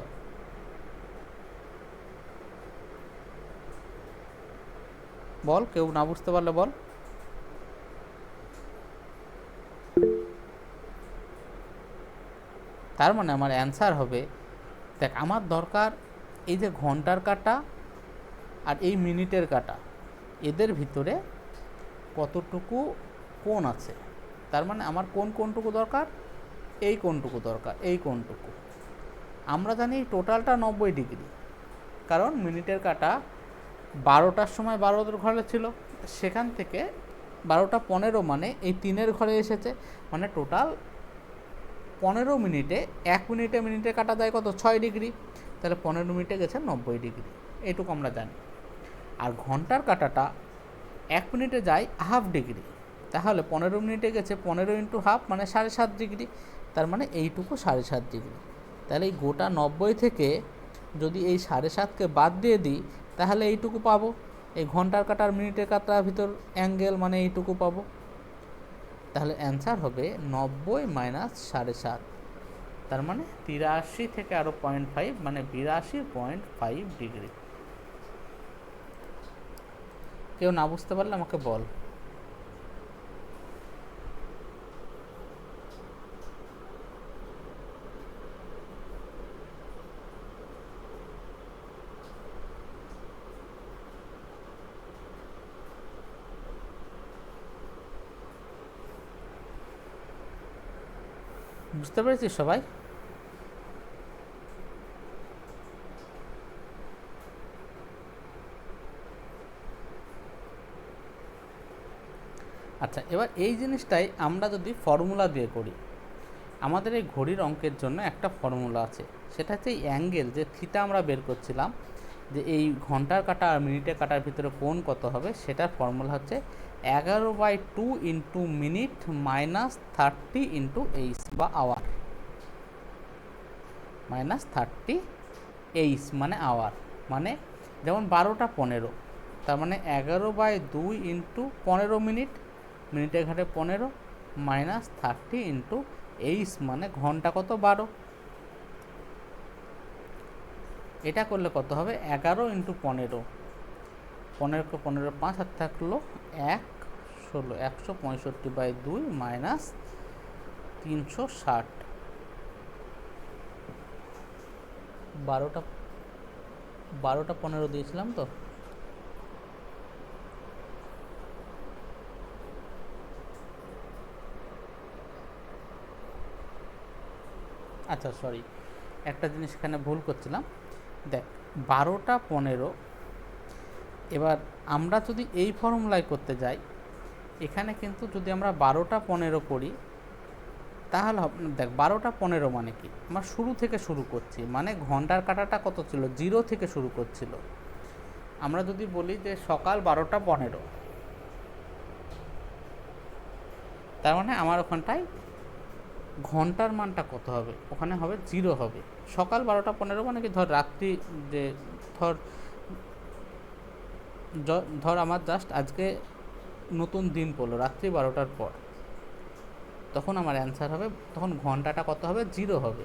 S1: বল, কেউ না বুঝতে পারলে বল। তার মানে আমার অ্যান্সার হবে, দেখ আমার দরকার এই যে ঘন্টার কাঁটা আর এই মিনিটের কাঁটা, এদের ভিতরে কতটুকু কোণ আছে। তার মানে আমার কোনটুকু দরকার? এই কোণটুকু দরকার, এই কোণটুকু। আমরা জানি টোটালটা 90 ডিগ্রি, কারণ মিনিটের কাঁটা 12টার সময় 12র ঘরে ছিল, সেখান থেকে 12টা 15 মানে এই 3-এর ঘরে এসেছে, মানে টোটাল 15 মিনিটে, 1 মিনিটে মিনিটে কাটা যায় কত? 6 ডিগ্রি। তাহলে 15 মিনিটে গেছে 90 ডিগ্রি, এইটুকু আমরা জানি। আর ঘন্টার কাটাটা 1 মিনিটে যায় হাফ ডিগ্রি, তাহলে 15 মিনিটে গেছে 15 ইন্টু হাফ মানে 7.5 ডিগ্রি। তার মানে এইটুকু 7.5 ডিগ্রি। তাহলে এই গোটা 90 থেকে যদি এই 7.5কে বাদ দিয়ে দিই তাহলে এইটুকু পাবো। এই ঘন্টার কাটার মিনিটের কাটার ভিতর অ্যাঙ্গেল মানে এইটুকু পাবো। তাহলে অ্যান্সার হবে 90 মাইনাস 7.5, তার মানে 83 থেকে আরও 0.5 মানে 82.5 ডিগ্রি। কেউ না বুঝতে পারলে আমাকে বল। বুঝতে পেরেছিস সবাই? আচ্ছা, এবার এই জিনিসটাই আমরা যদি ফর্মুলা দিয়ে করি, আমাদের এই ঘড়ির অঙ্কের জন্য একটা ফর্মুলা আছে, সেটা হচ্ছে এই অ্যাঙ্গেল যে থিটা আমরা বের করছিলাম, যে এই ঘন্টার কাঁটা আর মিনিটের কাঁটার ভিতরে কোণ কত হবে, সেটার ফর্মুলা হচ্ছে 11/2 into minute minus 30 into H বা আওয়ার, মাইনাস 30 এইচ মানে আওয়ার। মানে যেমন 12টা 15, তার মানে 11/2 ইন্টু 15 মিনিট, মিনিটের ঘাটে 15 মাইনাস 30 ইন্টু এইচ মানে ঘন্টা কত? 12। এটা করলে কত হবে? 11 ইন্টু 15, 15কে 15 5 হাত থাকলো 1, 16, 165/2 মাইনাস 360। 12টা 15 দিয়েছিলাম তো। আচ্ছা সরি, একটা জিনিস এখানে ভুল করছিলাম। দেখ 12টা 15, এবার আমরা যদি এই ফর্মুলায় করতে যাই, এখানে কিন্তু যদি আমরা 12টা 15 করি তাহলে দেখ 12টা 15 মানে কি, আমরা শুরু থেকে শুরু করছি, মানে ঘন্টার কাঁটাটা কত ছিল? 0 থেকে শুরু করছিল। আমরা যদি বলি যে সকাল 12টা 15, তার মানে আমার ওখানটায় ঘন্টার মানটা কত হবে? ওখানে হবে 0 হবে। সকাল 12টা 15 মানে কি, ধর রাত্রি, যে ধর আমার জাস্ট আজকে নতুন দিন পড়লো রাত্রি 12টার পর, তখন আমার অ্যান্সার হবে, তখন ঘন্টাটা কত হবে? 0 হবে।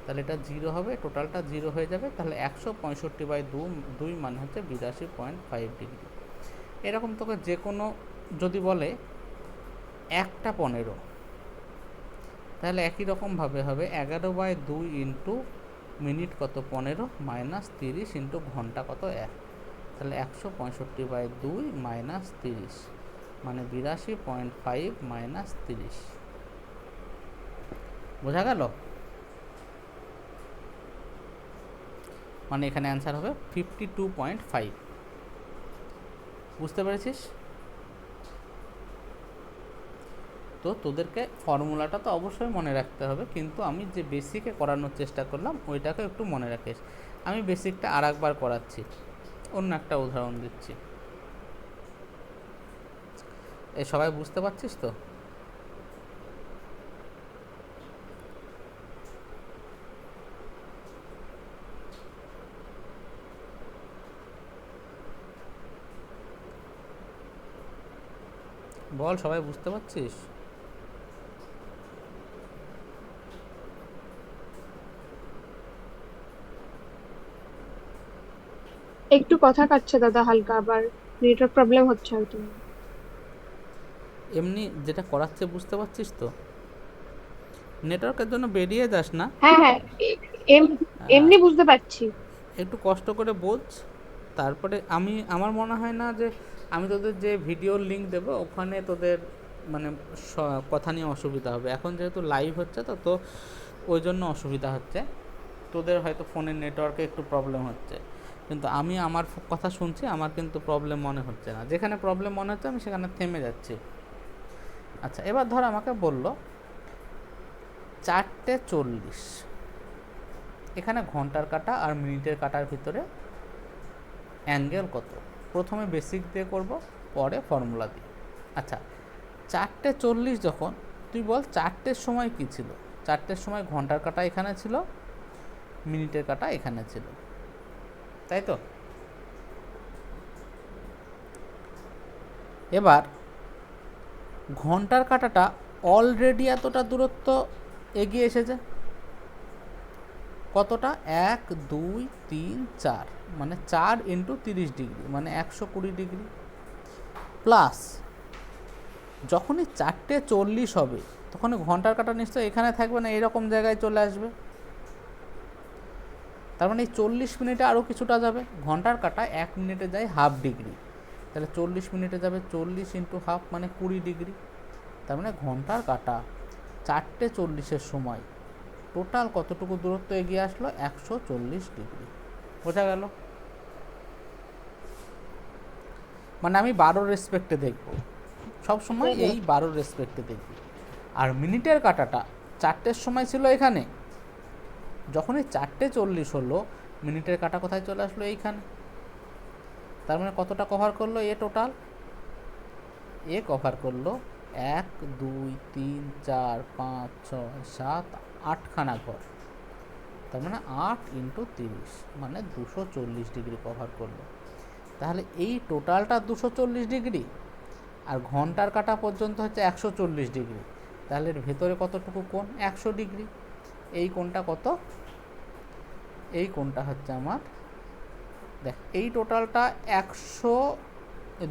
S1: তাহলে এটা 0 হবে, টোটালটা 0 হয়ে যাবে। তাহলে 165/2 মানে হচ্ছে 82.5 ডিগ্রি। এরকম তোকে যে কোনো যদি বলে 1টা 15, তাহলে একই রকমভাবে হবে 11/2 ইন্টু মিনিট কত? 15 মাইনাস 30 ইন্টু ঘন্টা কত? 1। তাহলে 165/2 মাইনাস 30 মানে 82.5 মাইনাস 30। বোঝা গেল? মানে এখানে অ্যান্সার হবে 52.5। বুঝতে পেরেছিস? তো তোদেরকে ফর্মুলাটা তো অবশ্যই মনে রাখতে হবে, কিন্তু আমি যে বেসিকে করানোর চেষ্টা করলাম ওইটাকে একটু মনে রাখিস। আমি বেসিকটা আর একবার করাচ্ছি, অন্য একটা উদাহরণ দিচ্ছি। এই সবাই বুঝতে পারছিস তো? বল, সবাই বুঝতে পারছিস?
S2: একটু কথা কাটছে দাদা হালকা, আবার নেটওয়ার্ক প্রবলেম হচ্ছে হয়তো।
S1: এমনি যেটা করাচ্ছে বুঝতে পারছিস তো? নেটওয়ার্কের জন্য বেরিয়ে যাস না,
S2: হ্যাঁ হ্যাঁ, এমনি বুঝতে পারছি।
S1: একটু কষ্ট করে বোঝ। তারপরে আমার মনে হয় না যে আমি তোদের যে ভিডিওর লিঙ্ক দেবো ওখানে তোদের মানে কথা নিয়ে অসুবিধা হবে। এখন যেহেতু লাইভ হচ্ছে তো তো ওই জন্য অসুবিধা হচ্ছে। তোদের হয়তো ফোনের নেটওয়ার্কে একটু প্রবলেম হচ্ছে, কিন্তু আমি আমার কথা শুনছি, আমার কিন্তু প্রবলেম মনে হচ্ছে না। যেখানে প্রবলেম মনে হচ্ছে আমি সেখানে থেমে যাচ্ছি। আচ্ছা, এবার ধর আমাকে বললো 4:40, এখানে ঘন্টার কাঁটা আর মিনিটের কাঁটার ভিতরে অ্যাঙ্গেল কত? প্রথমে বেসিক দিয়ে করব, পরে ফর্মুলা দিয়ে। আচ্ছা, 4:40 যখন, তুই বল 4টের সময় কি ছিল? 4টের সময় ঘন্টার কাঁটা এখানে ছিল, মিনিটের কাঁটা এখানে ছিল, তাই তো? এবার ঘন্টার কাঁটাটা অলরেডি এতটা দূরত্ব এগিয়ে এসেছে, কতটা? 1 2 3 4, মানে 4 × 30 ডিগ্রি, মানে 120 ডিগ্রি। প্লাস যখনই 4:40 হবে তখন ঘন্টার কাঁটা নিশ্চয় এখানে থাকবে না, এরকম জায়গায় চলে আসবে। তার মানে এই 40 মিনিটে আরও কিছুটা যাবে। ঘন্টার কাঁটা 1 মিনিটে যায় হাফ ডিগ্রি, তাহলে 40 মিনিটে যাবে 40 × হাফ, মানে 20 ডিগ্রি। তার মানে ঘন্টার কাঁটা 4:40 সময় টোটাল কতটুকু দূরত্ব এগিয়ে আসলো? 140 ডিগ্রি। বোঝা গেল? মানে আমি 12 রেসপেক্টে দেখব সবসময়, এই 12 রেসপেক্টে দেখব। আর মিনিটের কাঁটাটা 4টের সময় ছিল এখানে, যখনই 4:40 হলো মিনিটের কাঁটা কোথায় চলে আসলো? এইখানে। তার মানে কতটা কভার করলো? টোটাল কভার করলো 1 2 3 4 5 6 7 8খানা ঘর। তার মানে 8 × 30, মানে 240 ডিগ্রি কভার করলো। তাহলে এই টোটালটা 240 ডিগ্রি, আর ঘন্টার কাঁটা পর্যন্ত হচ্ছে 140 ডিগ্রি। তাহলে এর ভেতরে কতটুকু কোণ? 100 ডিগ্রি। এই কোণটা কত? এই কোণটা হচ্ছে আমার, দেখ, এই টোটালটা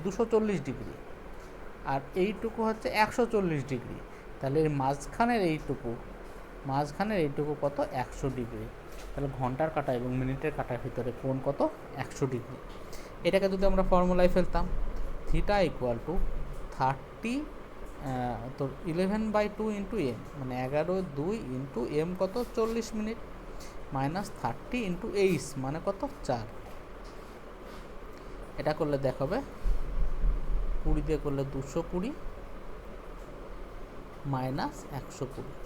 S1: 240 ডিগ্রি, আর এইটুকু হচ্ছে 140 ডিগ্রি। তাহলে এর মাঝখানের এইটুকু কত? 100 ডিগ্রি। তাহলে ঘন্টার কাঁটা এবং মিনিটের কাঁটার ভিতরে কোণ কত? 100 ডিগ্রি। এটাকে যদি আমরা ফর্মুলায় ফেলতাম, থিটা = 30 তোর 11/2 × m, মানে 11/2 × m কত? 40 মিনিট, মাইনাস 30 × h, মানে কত? 4। এটা করলে দেখাবে 20 দিয়ে করলে 220 মাইনাস 120,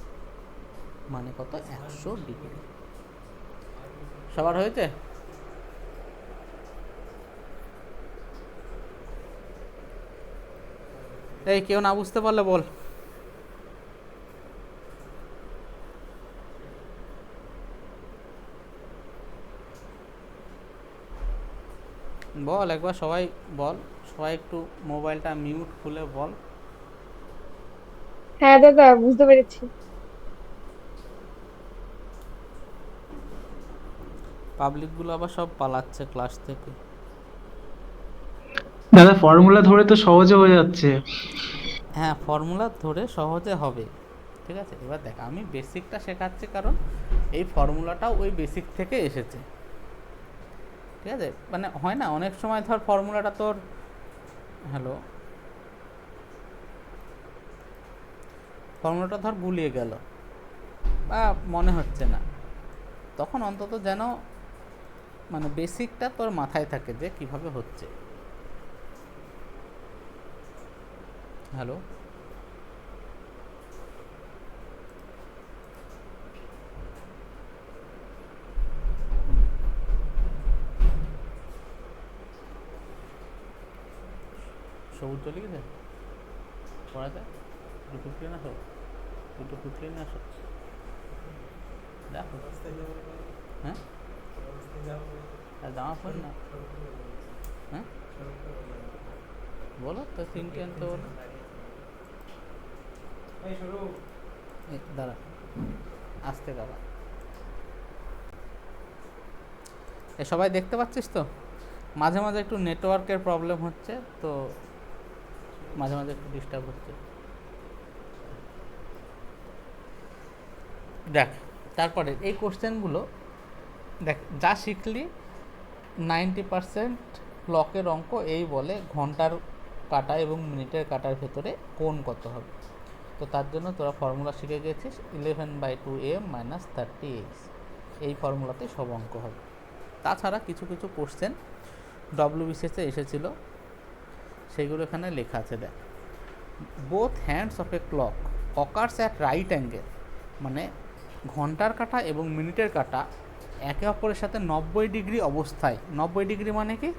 S1: মানে কত? 100 ডিগ্রি। সবার হয়েছে? এই কেউ না বুঝতে পারলে বল। বল একবার, সবাই বল, সবাই একটু মোবাইলটা মিউট খুলে বল।
S2: হ্যাঁ দাদা, বুঝতে পেরেছি।
S1: পাবলিকগুলো আবার সব পালাচ্ছে ক্লাস থেকে।
S5: দাদা ফর্মুলা ধরে তো সহজে হয়ে যাচ্ছে।
S1: হ্যাঁ, ফর্মুলা ধরে সহজে হবে, ঠিক আছে। এবার দেখ, আমি বেসিকটা শেখাচ্ছি কারণ এই ফর্মুলাটাও ওই বেসিক থেকে এসেছে, ঠিক আছে। মানে হয় না অনেক সময়, ধর ফর্মুলাটা তোর, হ্যালো, ফর্মুলাটা ধর গুলিয়ে গেল বা মনে হচ্ছে না, তখন অন্তত যেন মানে বেসিকটা তোর মাথায় থাকে যে কিভাবে হচ্ছে। হ্যালো, সবুজ চলে গেছে। করা যায় 2:15 আসো, 2:15 আসো, দেখো। হ্যাঁ জামা পর না, হ্যাঁ বলো তো 3টে আনতে বলো। দাঁড়া, আসতে দাঁড়া। এ সবাই দেখতে পাচ্ছিস তো? মাঝে মাঝে একটু নেটওয়ার্কের প্রবলেম হচ্ছে, তো মাঝে মাঝে একটু ডিস্টার্ব হচ্ছে। দেখ, তারপরে এই কোশ্চেনগুলো দেখ, যা শিখলি 90% ক্লকের অঙ্ক এই বলে ঘন্টার কাঁটা এবং মিনিটের কাঁটার ভেতরে কোণ কত হবে। তো তার জন্য তোরা ফর্মুলা শিখে গেছিস 11/2m - 30h, এই ফর্মুলাতে সব অঙ্ক হবে। তাছাড়া কিছু কিছু কোশ্চেন ডব্লিউবিসিএসে এসেছিল, সেইগুলো এখানে লেখা আছে। দেখ, both hands of A clock occurs at right angle, মানে ঘন্টার কাঁটা এবং মিনিটের কাঁটা একে অপরের সাথে 90 ডিগ্রি অবস্থায়, 90 ডিগ্রি মানে কি,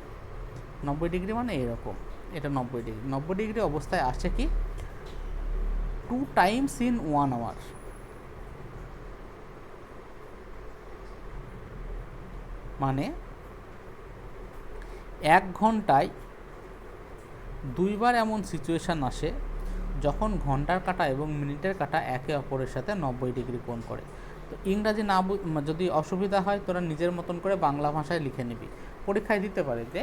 S1: 90 ডিগ্রি মানে এরকম, এটা 90 ডিগ্রি, 90 ডিগ্রি অবস্থায় আসে কি 2 times in 1 hour। মানে 1 ঘন্টায় দুইবার এমন সিচুয়েশান আসে যখন ঘন্টার কাঁটা এবং মিনিটের কাঁটা একে অপরের সাথে 90 ডিগ্রি কোণ করে। তো ইংরাজি না যদি অসুবিধা হয় তোরা নিজের মতন করে বাংলা ভাষায় লিখে নিবি, পরীক্ষায় দিতে পারে যে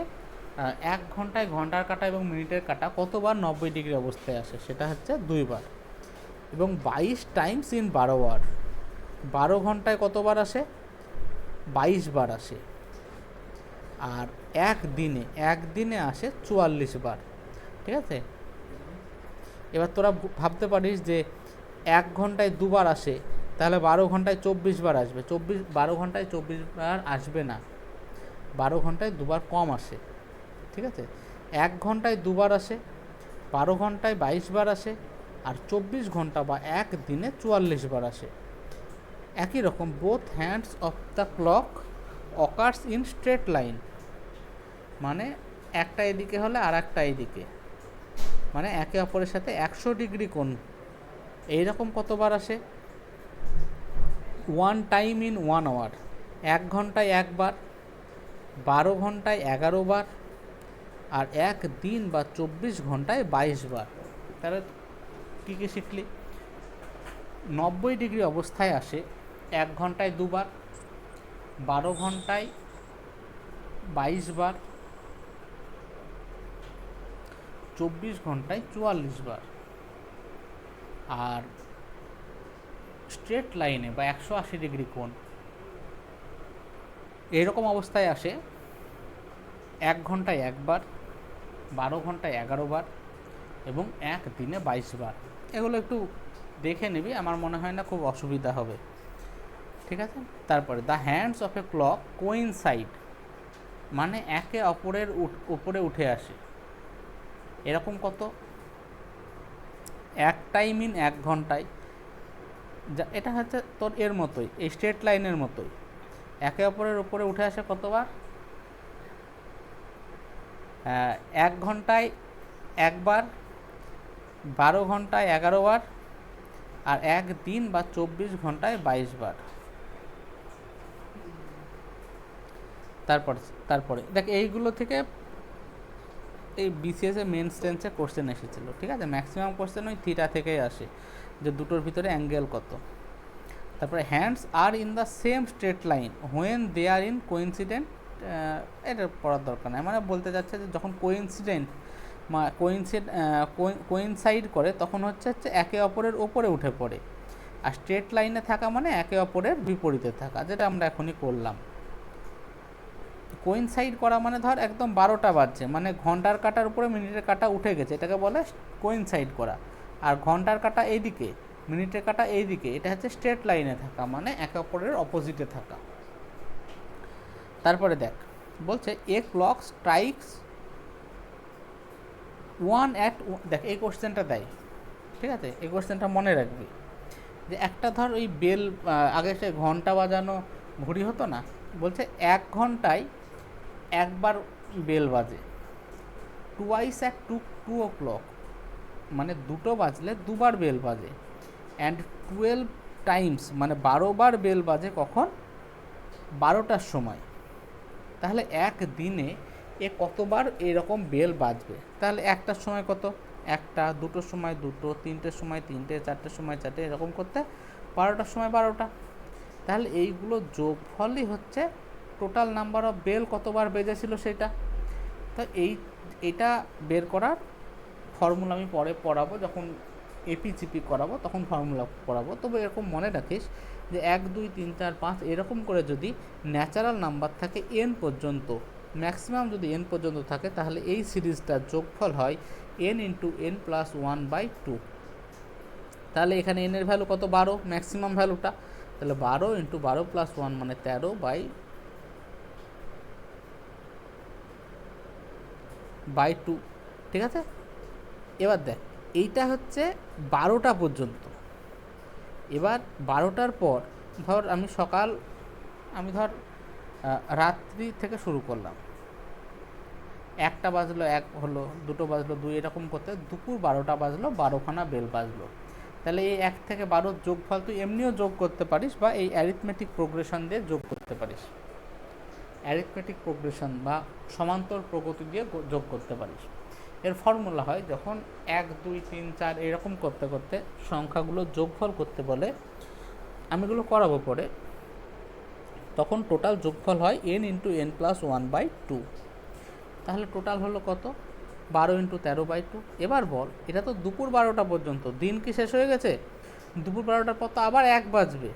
S1: 1 ঘন্টায় ঘন্টার কাঁটা এবং মিনিটের কাঁটা কতবার 90 ডিগ্রি অবস্থায় আসে, সেটা হচ্ছে 2 বার। এবং 22 টাইমস ইন 12 আওয়ার, 12 ঘন্টায় কতবার আসে, 22 বার আসে। আর একদিনে আসে 44 বার। ঠিক আছে, এবার তোরা ভাবতে পারিস যে 1 ঘন্টায় 2 বার আসে, তাহলে 12 ঘন্টায় 24 বার আসবে। 12 ঘন্টায় 24 বার আসবে না, 12 ঘন্টায় 2 বার কম আসে। ঠিক আছে, 1 ঘন্টায় 2 বার আসে, 12 ঘন্টায় 22 বার আসে, আর 24 ঘন্টা বা 1 দিনে 44 বার আসে। একই রকম both hands of the clock occurs in straight line, মানে একটা এদিকে হলে আর একটা এদিকে, মানে একে অপরের সাথে 100 ডিগ্রি কোণ, এইরকম কতবার আসে 1 টাইম ইন 1 আওয়ার, 1 ঘন্টায় 1 বার, 12 ঘন্টায় 11 বার, আর 1 দিন বা 24 ঘন্টায় 22 বার। তাহলে কী কী শিখলি? 90 ডিগ্রি অবস্থায় আসে 1 ঘন্টায় 2 বার, 12 ঘন্টায় 22 বার, 24 ঘন্টায় 44 বার। আর স্ট্রেট লাইনে বা 180 ডিগ্রি কোণ এরকম অবস্থায় আসে 1 ঘন্টায় 1 বার, 12 ঘন্টায় 11 বার এবং 1 দিনে 22 বার। এগুলো একটু দেখে নিবি, আমার মনে হয় না খুব অসুবিধা হবে। ঠিক আছে, তারপরে the hands of A clock coincide, মানে একে অপরের উপরে উঠে আসে, এরকম কত 1 টাইম ইন 1 ঘন্টায়, যা এটা হচ্ছে তোর এর মতোই, এই স্ট্রেট লাইনের মতোই, একে অপরের উপরে উঠে আসে কতবার, 1 ঘন্টায় 1 বার, 12 ঘন্টায় 11 বার, আর 1 দিন বা 24 ঘন্টায় 22 বার। তারপরে দেখ, এইগুলো থেকে এই বিসিএস এ মেন টেন্সে কোশ্চেন এসেছিলো। ঠিক আছে, ম্যাক্সিমাম কোশ্চেন ওই থিটা থেকেই আসে, যে দুটোর ভিতরে অ্যাঙ্গেল কত। তারপরে hands are in the same straight line when they are in coincident, এটা পড়ার দরকার নেই, মানে বলতে যাচ্ছে যে যখন কোইনসাইড করে তখন হচ্ছে একে অপরের ওপরে উঠে পড়ে, আর স্ট্রেট লাইনে থাকা মানে একে অপরের বিপরীতে থাকা, যেটা আমরা এখনই করলাম। কোইনসাইড করা মানে ধর একদম 12টা বাজছে, মানে ঘন্টার কাঁটার উপরে মিনিটের কাঁটা উঠে গেছে, এটাকে বলে কোইনসাইড করা। আর ঘন্টার কাঁটা এইদিকে, মিনিটের কাঁটা এইদিকে, এটা হচ্ছে স্ট্রেট লাইনে থাকা, মানে একে অপরের অপোজিটে থাকা। তারপরে দেখ, বলছে এ ক্লক স্ট্রাইকস 1 at, দেখ এই কোশ্চেনটা দেয়। ঠিক আছে, এই কোশ্চেনটা মনে রাখবি যে একটা ধর ওই বেল, আগে সে ঘন্টা বাজানো ঘড়ি হতো না, বলছে 1 ঘন্টায় একবার বেল বাজে, টুয়াইস অ্যাট 2 o'clock, মানে 2টো বাজলে 2বার বেল বাজে, অ্যান্ড 12 টাইমস মানে 12বার বেল বাজে কখন, 12টার সময়। তাহলে এক দিনে এ কতবার এরকম বেল বাজবে? তাহলে একটার সময় কত, একটা, দুটোর সময় দুটো, তিনটের সময় তিনটে, চারটের সময় চারটে, এরকম করতে 12টার সময় 12টা। তাহলে এইগুলো যোগফলই হচ্ছে টোটাল নাম্বার অফ বেল কতবার বেজেছিল সেটা। তো এইটা বের করার ফর্মুলা আমি পরে পড়াবো, যখন এপিজিপি করাবো তখন ফর্মুলা পড়াবো। তবে এরকম মনে রাখিস যে 1 2 3 4 5 এরকম করে যদি ন্যাচারাল নাম্বার থাকে n পর্যন্ত, ম্যাক্সিমাম যদি n পর্যন্ত থাকে, তাহলে এই সিরিজটার যোগফল হয় n ইন্টু n প্লাস 1/2। তাহলে এখানে n এর ভ্যালু কত, 12, ম্যাক্সিমাম ভ্যালুটা। তাহলে 12 ইন্টু 12 প্লাস 1 মানে 13/2। ঠিক আছে, এবার দেখ এইটা হচ্ছে 12টা পর্যন্ত। এবার 12টার পর ধর আমি ধর রাত্রি থেকে শুরু করলাম, 1টা বাজলো 1 হলো, 2টো বাজলো 2, এরকম করতে দুপুর 12টা বাজলো, 12খানা বেল বাজলো। তাহলে এই 1 থেকে 12 যোগফল তুই এমনিও যোগ করতে পারিস, বা এই অ্যারিথমেটিক প্রোগ্রেশন দিয়ে যোগ করতে পারিস, অ্যারিথমেটিক প্রোগ্রেশন বা সমান্তর প্রগতি দিয়ে যোগ করতে পারিস। এর ফর্মুলা হয় যখন 1 2 3 4 এরকম করতে করতে সংখ্যাগুলো যোগফল করতে বলে, আমি এগুলো করাবো পরে, তখন টোটাল যোগফল হয় n ইন্টু n প্লাস 1/2। তাহলে টোটাল হলো কত, 12 ইন্টু 13/2। এবার বল, এটা তো দুপুর 12টা পর্যন্ত, দিন কি শেষ হয়ে গেছে? দুপুর 12টার পর তো আবার 1 বাজবে,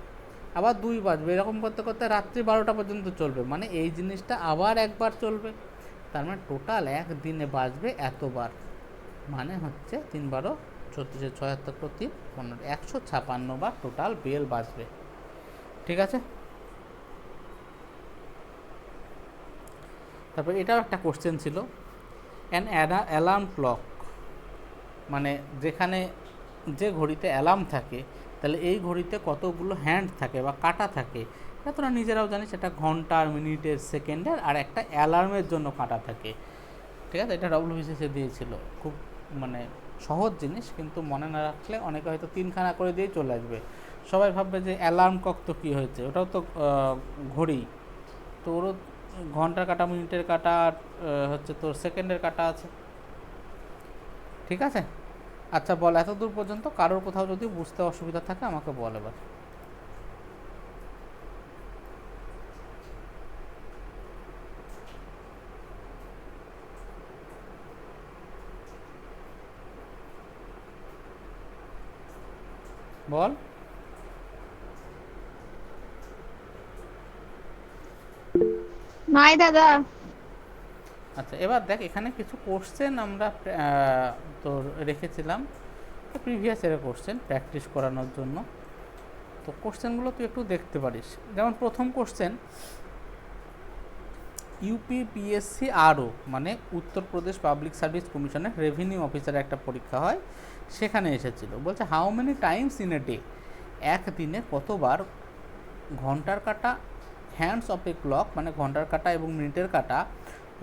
S1: আবার 2 বাজবে, এরকম করতে করতে রাত্রি 12টা পর্যন্ত চলবে, মানে এই জিনিসটা আবার একবার চলবে। তার মানে টোটাল এক দিনে বাজবে এতবার, মানে হচ্ছে 3 12 36 76 3 15 156 বার টোটাল বেল বাজবে। ঠিক আছে, তারপর এটাও একটা কোশ্চেন ছিল, অ্যান অ্যালার্ম ক্লক, মানে যেখানে যে ঘড়িতে অ্যালার্ম থাকে, তাহলে এই ঘড়িতে কতগুলো হ্যান্ড থাকে বা কাঁটা থাকে, এটা তোরা নিজেরাও জানিস, এটা ঘন্টার, মিনিটের, সেকেন্ডের, আর একটা অ্যালার্মের জন্য কাঁটা থাকে। ঠিক আছে, এটা ডব্লিউবিসিএসে দিয়েছিল, খুব মানে সহজ জিনিস, কিন্তু মনে না রাখলে অনেকে হয়তো 3খানা করে দিয়ে চলে আসবে। সবাই ভাববে যে অ্যালার্ম ক্লক তো কী হয়েছে, ওটাও তো ঘড়ি, তো ওরও ঘন্টার কাঁটা, মিনিটের কাঁটা, আর হচ্ছে তোর সেকেন্ডের কাঁটা আছে। ঠিক আছে, আচ্ছা বল এত দূর পর্যন্ত কারোর কোথাও যদি বুঝতে অসুবিধা থাকে আমাকে বল এবার। বল।
S2: নাই দাদা।
S1: আচ্ছা এবার দেখ, এখানে কিছু কোশ্চেন আমরা তোর রেখেছিলাম প্রিভিয়াস ইয়ারের কোশ্চেন প্র্যাকটিস করানোর জন্য। তো কোশ্চেনগুলো তুই একটু দেখতে পারিস। যেমন প্রথম কোশ্চেন, ইউপিপিএসসি আরও মানে উত্তরপ্রদেশ পাবলিক সার্ভিস কমিশনের রেভিনিউ অফিসারের একটা পরীক্ষা হয়, সেখানে এসেছিল। বলছে how many Times in a day, একদিনে কতবার ঘন্টার কাঁটা, হ্যান্ডস অফ এ ক্লক মানে ঘন্টার কাঁটা এবং মিনিটের কাঁটা,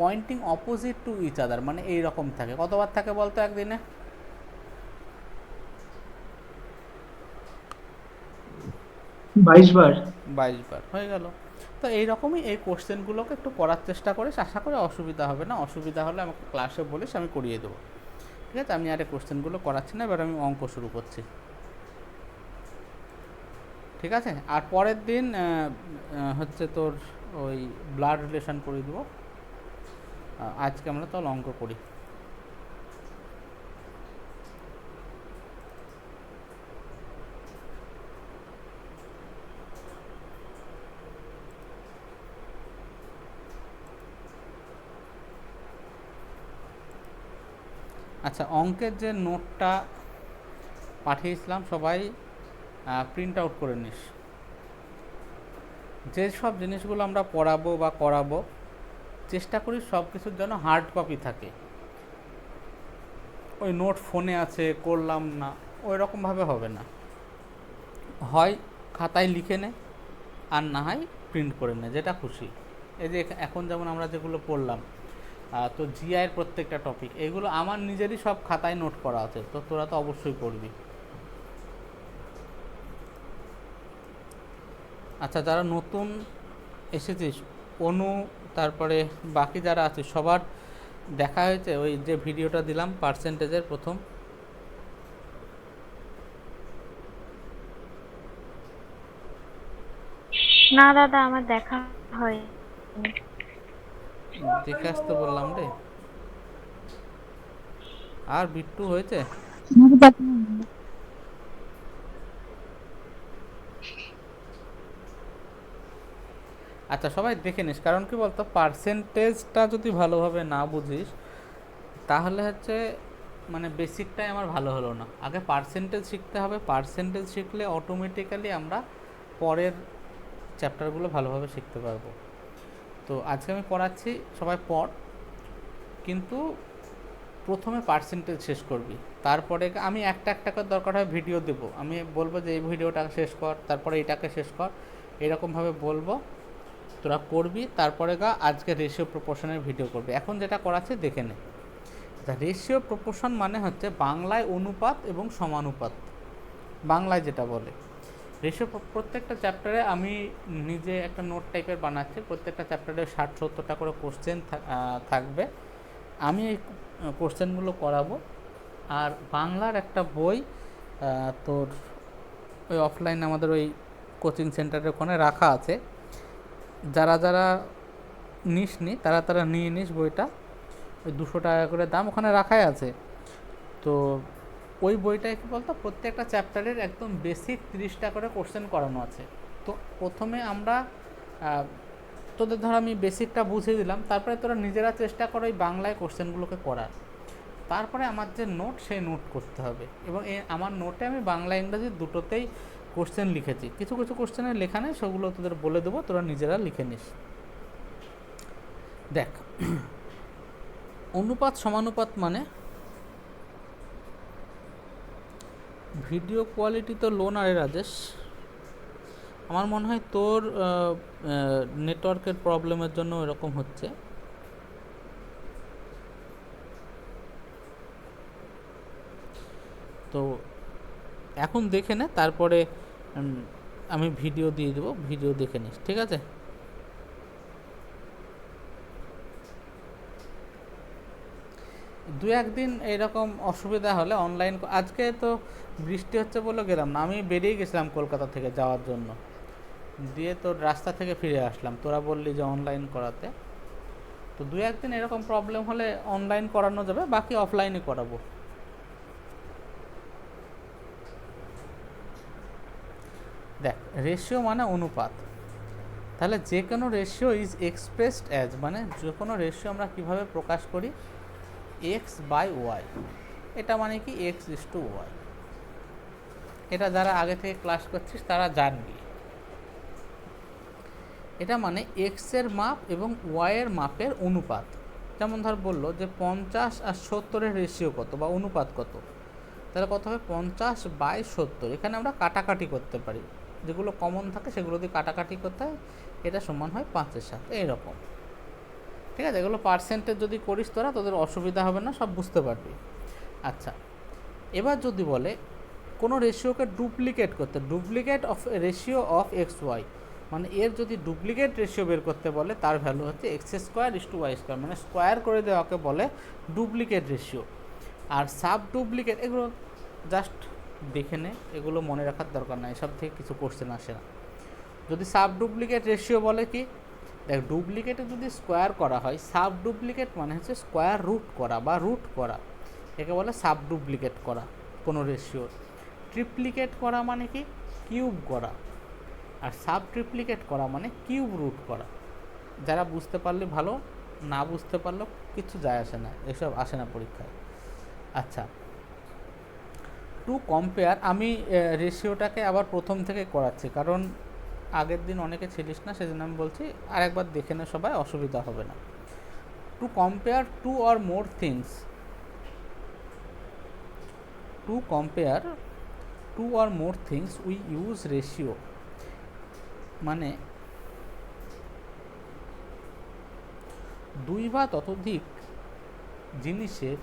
S1: pointing opposite to each other মানে এই রকম থাকে, কতবার থাকে বলতো একদিনে?
S5: 22 বার।
S1: 22 বার হয়ে গেল। তো এইরকমই এই কোশ্চেনগুলোকে একটু করার চেষ্টা করিস, আশা করি অসুবিধা হবে না। অসুবিধা হলে আমাকে ক্লাসে বলিস, আমি করিয়ে দেবো। ঠিক আছে, আমি আর এই কোশ্চেনগুলো করাচ্ছি না, এবার আমি অঙ্ক শুরু করছি। ঠিক আছে, আর পরের দিন হচ্ছে তোর ওই ব্লাড রিলেশন করে দেবো। আজকে আমরা তাহলে অঙ্ক করি। আচ্ছা, অঙ্কের যে নোটটা পাঠিয়েছিলাম সবাই প্রিন্ট আউট করে নিস। যেসব জিনিসগুলো আমরা পড়াবো বা করাবো, চেষ্টা করি সব কিছুর জন্য হার্ড কপি থাকে। ওই নোট ফোনে আছে করলাম না, ওই রকমভাবে হবে না। হয় খাতায় লিখে নে, আর না হয় প্রিন্ট করে নে, যেটা খুশি। এই যে এখন যেমন আমরা যেগুলো পড়লাম, তো জিআইয়ের প্রত্যেকটা টপিক, এগুলো আমার নিজেরই সব খাতায় নোট করা আছে, তো তোরা তো অবশ্যই করবি। আচ্ছা, যারা নতুন এসেছিস, অনু, তারপরে বাকি যারা আছে সবার দেখা হয়েছে ওই যে ভিডিওটা দিলাম পার্সেন্টেজের প্রথম?
S6: না দাদা, আমার দেখা হয়
S1: দেখে আসতে বললাম রে। আর বিট্টু হয়েছে? আচ্ছা, সবাই দেখে নিস, কারণ কি বলতো, পার্সেন্টেজটা যদি ভালোভাবে না বুঝিস তাহলে হচ্ছে মানে বেসিকটাই আমার ভালো হলো না। আগে পার্সেন্টেজ শিখতে হবে, পার্সেন্টেজ শিখলে অটোমেটিক্যালি আমরা পরের চ্যাপ্টারগুলো ভালোভাবে শিখতে পারবো। তো আজকে আমি পড়াচ্ছি, সবাই পড়, কিন্তু প্রথমে পার্সেন্টেজ শেষ করবি, তারপরে আমি একটা একটা করে দরকার হয় ভিডিও দেবো, আমি বলবো যে এই ভিডিওটা শেষ কর, তারপরে এটাকে শেষ কর, এরকমভাবে বলবো, তোরা করবি। তারপরে আজকে রেশিও প্রপোর্শনের ভিডিও করবি। এখন যেটা করাচ্ছে দেখে নে। রেশিও প্রপোর্শন মানে হচ্ছে বাংলায় অনুপাত এবং সমানুপাত, বাংলায় যেটা বলে রেশিও। প্রত্যেকটা চ্যাপ্টারে আমি নিজে একটা নোট টাইপের বানাচ্ছি, প্রত্যেকটা চ্যাপ্টারে 60-70টা করে কোশ্চেন থাকবে, আমি এই কোশ্চেনগুলো করাবো। আর বাংলার একটা বই তোর ওই অফলাইন আমাদের ওই কোচিং সেন্টারের ওখানে রাখা আছে, যারা যারা নিসনি তারা নিয়ে নিস বইটা, ওই 200 টাকা করে দাম, ওখানে রাখাই আছে। তো ওই বইটায় কী বলতো, প্রত্যেকটা চ্যাপ্টারের একদম বেসিক 30টা করে কোশ্চেন করানো আছে। তো প্রথমে আমরা তোদের ধর আমি বেসিকটা বুঝিয়ে দিলাম, তারপরে তোরা নিজেরা চেষ্টা করো এই বাংলায় কোশ্চেনগুলোকে করার, তারপরে আমার যে নোট সেই নোট করতে হবে। এবং আমার নোটে আমি বাংলা ইংরাজি দুটোতেই কোশ্চেন লিখেছি, কিছু কিছু কোশ্চেনের লেখা নেই, সেগুলো তোদের বলে দেবো, তোরা নিজেরা লিখে নিস। দেখ, অনুপাত সমানুপাত মানে ভিডিও কোয়ালিটি তো লো না রে রাজেশ, আমার মনে হয় তোর নেটওয়ার্কের প্রবলেমের জন্য এরকম হচ্ছে। তো এখন দেখে নে, তারপরে আমি ভিডিও দিয়ে দেবো, ভিডিও দেখে নিস, ঠিক আছে? দু একদিন এরকম অসুবিধা হলে অনলাইন, আজকে তো বৃষ্টি হচ্ছে বলে গেলাম না, আমি বেরিয়ে গেছিলাম কলকাতা থেকে যাওয়ার জন্য, দিয়ে তোর রাস্তা থেকে ফিরে আসলাম, তোরা বললি যে অনলাইন করাতে। তো দু একদিন এরকম প্রবলেম হলে অনলাইন করানো যাবে, বাকি অফলাইনে করাবো। দেখ, রেশিও মানে অনুপাত, তাহলে যে কোনো রেশিও ইজ এক্সপ্রেসড অ্যাজ, মানে যে কোনো রেশিও আমরা কীভাবে প্রকাশ করি, x/y, এটা মানে কি x:y। এটা যারা আগে থেকে ক্লাস করছিস তারা জানবি। এটা মানে x এর মাপ এবং y এর মাপের অনুপাত। যেমন ধর বললো যে 50 আর 70-এর রেশিও কত বা অনুপাত কত, তাহলে কত হবে 50/70। এখানে আমরা কাটাকাটি করতে পারি, যেগুলো কমন থাকে সেগুলো দিয়ে কাটাকাটি করতে হয়, এটা সমান হয় 5/7, এইরকম, ঠিক আছে? এগুলো পার্সেন্টেজ যদি করিস তোরা, তোদের অসুবিধা হবে না, সব বুঝতে পারবি। আচ্ছা, এবার যদি বলে কোনো রেশিওকে ডুপ্লিকেট করতে, duplicate of ratio of XY, মানে এর যদি ডুপ্লিকেট রেশিও বের করতে বলে, তার ভ্যালু হচ্ছে x²:y², মানে স্কোয়ার করে দেওয়াকে বলে ডুপ্লিকেট রেশিও। আর সাব ডুপ্লিকেট, এগুলো জাস্ট দেখে নে, এগুলো মনে রাখার দরকার নাই, এসব থেকে কিছু কোশ্চেন আসে না। যদি সাব ডুপ্লিকেট রেশিও বলে কি, দেখ, ডুপ্লিকেটে যদি স্কোয়ার করা হয়, সাব ডুপ্লিকেট মানে হচ্ছে স্কোয়ার রুট করা বা রুট করা, একে বলে সাব ডুপ্লিকেট করা কোনো রেশিওর। ট্রিপ্লিকেট করা মানে কি, কিউব করা, আর সাব ট্রিপ্লিকেট করা মানে কিউব রুট করা। যারা বুঝতে পারলে ভালো, না বুঝতে পারলেও কিছু যায় আসে না, এসব আসে না পরীক্ষায়। আচ্ছা, টু কম্পেয়ার, আমি রেশিওটাকে আবার প্রথম থেকে করাচ্ছি, কারণ আগের দিন অনেকে ছিলিস না, সেজন্য আমি বলছি আরেকবার দেখে নে সবাই, অসুবিধা হবে না। To compare to or more things, to compare to or more things we use ratio, মানে দুই বা ততোধিক জিনিসের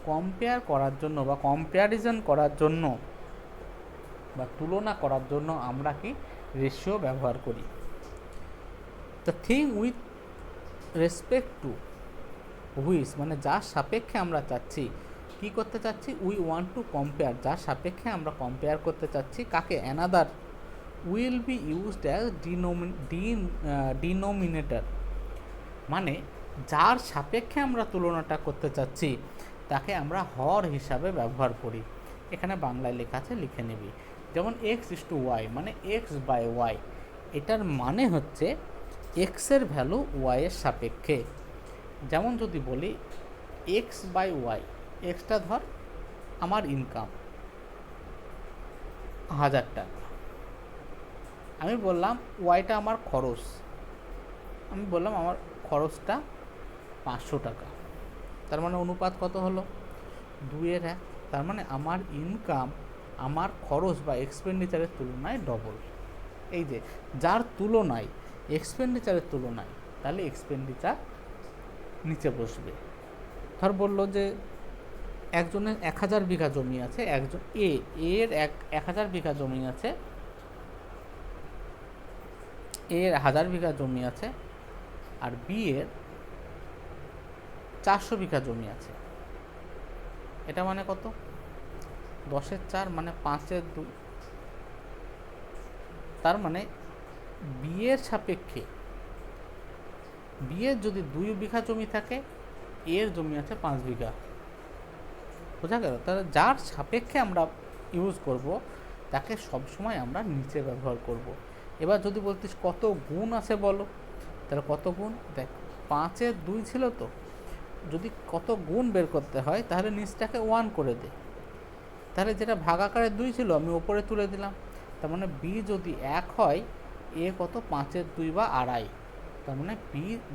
S1: কম্পেয়ার করার জন্য বা কম্প্যারিজন করার জন্য বা তুলনা করার জন্য আমরা কি রেশিও ব্যবহার করি। The thing with respect to which মানে যার সাপেক্ষে আমরা চাচ্ছি কি করতে চাচ্ছি, উই ওয়ান্ট টু কম্পেয়ার, যার সাপেক্ষে আমরা কম্পেয়ার করতে চাচ্ছি কাকে, another will be used as denominator, মানে যার সাপেক্ষে আমরা তুলনাটা করতে চাচ্ছি তাকে আমরা হর হিসাবে ব্যবহার করি। এখানে বাংলায় লেখা আছে, লিখে নিবি। যেমন এক্স ইস টু ওয়াই মানে এক্স বাই ওয়াই, এটার মানে হচ্ছে এক্সের ভ্যালু ওয়াইয়ের সাপেক্ষে। যেমন যদি বলি এক্স বাই ওয়াই, এক্সটা ধর আমার ইনকাম 1000 টাকা, আমি বললাম ওয়াইটা আমার খরচ, আমি বললাম আমার খরচটা 500 টাকা, তার মানে অনুপাত কত হলো 2-1। তার মানে আমার ইনকাম আমার খরচ বা এক্সপেন্ডিচারের তুলনায় ডবল। এই যে যার তুলনায় এক্সপেন্ডিচারের তুলনায়, তাহলে এক্সপেন্ডিচার নিচে বসবে। ধর বললো যে একজনের 1000 বিঘা জমি আছে, একজন এর 1000 বিঘা জমি আছে, এর 1000 বিঘা জমি আছে, আর বি এর 400 বিঘা জমি আছে। এটা মানে কত, 10-4 মানে 5-2। তার মানে বিয়ের সাপেক্ষে, বিয়ের যদি 2 বিঘা জমি থাকে, এর জমি আছে 5 বিঘা, বোঝা গেল? তাহলে যার সাপেক্ষে আমরা ইউজ করব তাকে সবসময় আমরা নিচে ব্যবহার করব। এবার যদি বলতিস কত গুণ আছে বলো, তাহলে কত গুণ, দেখ 5-2 ছিল, তো যদি কত গুণ বের করতে হয় তাহলে নিচটাকে 1 করে দে, তাহলে যেটা ভাগাকারে 2 ছিল আমি ওপরে তুলে দিলাম। তার মানে বি যদি 1 হয়, এ কত 5-2 বা 2.5, তার মানে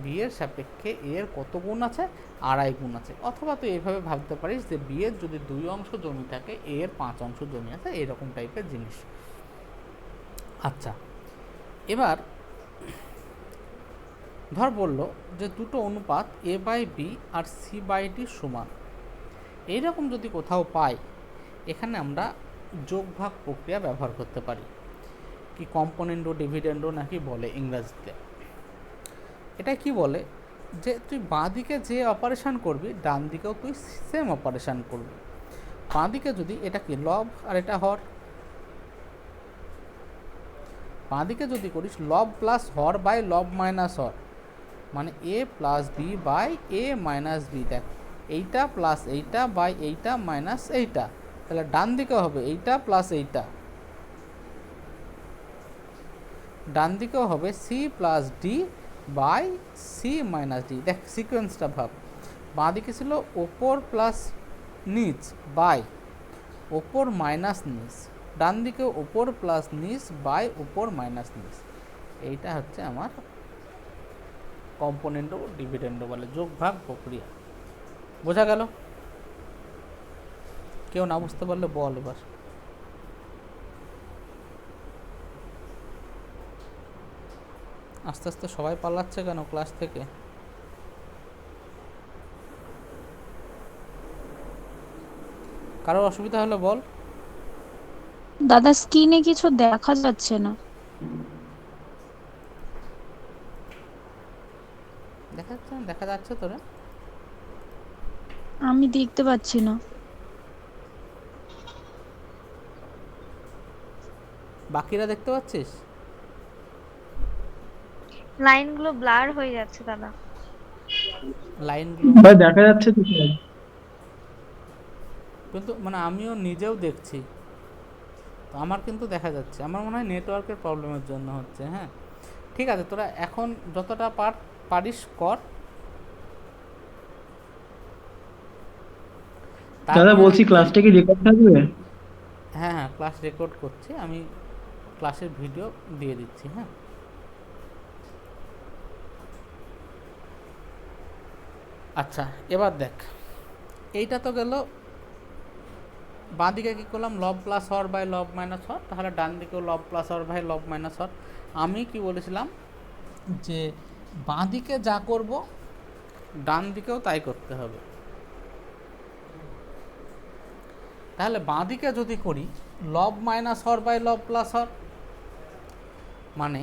S1: বি এর সাপেক্ষে এর কত গুণ আছে, 2.5 গুণ আছে। অথবা তুই এইভাবে ভাবতে পারিস যে বি এর যদি 2 অংশ জমি থাকে, এর 5 অংশ জমি আছে, এরকম টাইপের জিনিস। আচ্ছা, এবার ধর বললো যে দুটো অনুপাত এ বাই বি আর সি বাই ডি সমান, এইরকম যদি কোথাও পাই, এখানে আমরা যোগ ভাগ প্রক্রিয়া ব্যবহার করতে পারি। কি কম্পোনেন্ডো ডিভিডেন্ডো নাকি বলে ইংরাজিতে। এটা কি বলে যে তুই বাঁ দিকে যে অপারেশন করবি, ডান দিকেও তুই সেম অপারেশন করবি। বাঁ দিকে যদি এটা কি লব আর এটা হর, বাঁ দিকে যদি করিস লব প্লাস হর বাই লব মাইনাস হর, মানে A plus B by A minus B. দেখ এইটা প্লাস এইটা বাই এইটা মাইনাস এইটা, তাহলে ডান দিকে হবে এইটা প্লাস এইটা, ডান দিকেও হবে C plus D by C minus D. দেখ সিকোয়েন্সটা ভাব, বাঁ দিকে ছিল ওপর প্লাস নিচ বাই ওপর মাইনাস নিচ, ডান দিকে ওপর প্লাস নিচ বাই ওপর মাইনাস নিচ। এইটা হচ্ছে আমার কম্পোনেন্ট ও ডিভিডেন্ড বলে যোগ ভাগ প্রক্রিয়া। বোঝা গেল? কেউ না বুঝতে পারলে বল। এবার আস্তে আস্তে সবাই পালাচ্ছে কেন ক্লাস থেকে? কারোর অসুবিধা হলে বল।
S7: দাদা স্ক্রিনে কিছু দেখা যাচ্ছে না।
S1: দেখা যাচ্ছে তোরে?
S7: আমি দেখতে পাচ্ছি না।
S1: বাকিরা দেখতে পাচ্ছিস?
S6: লাইনগুলো ব্লার হয়ে যাচ্ছে দাদা।
S1: লাইনগুলো
S5: ভাই দেখা যাচ্ছে তো স্যার।
S1: কিন্তু মানে আমিও নিজেও দেখছি, তো আমার কিন্তু দেখা যাচ্ছে। আমার মনে হয় নেটওয়ার্কের প্রবলেমের জন্য হচ্ছে। হ্যাঁ ঠিক আছে, তোরা এখন যতটা পারিস কর।
S5: দাদা বলছি ক্লাসটা কি রেকর্ড থাকবে?
S1: হ্যাঁ হ্যাঁ, ক্লাস রেকর্ড করছি আমি, ক্লাসের ভিডিও দিয়ে দিচ্ছি। হ্যাঁ আচ্ছা, এবার দেখ এইটা তো গেল বাঁ দিকে কী করলাম, লব প্লাস হর বাই লব মাইনাস হর, তাহলে ডান দিকেও লব প্লাস হর বাই লব মাইনাস হর। আমি কি বলেছিলাম যে বাঁ দিকে যা করব ডান দিকেও তাই করতে হবে। তাহলে বাঁ দিকে যদি করি লব মাইনাস হর বাই লব প্লাস হর, মানে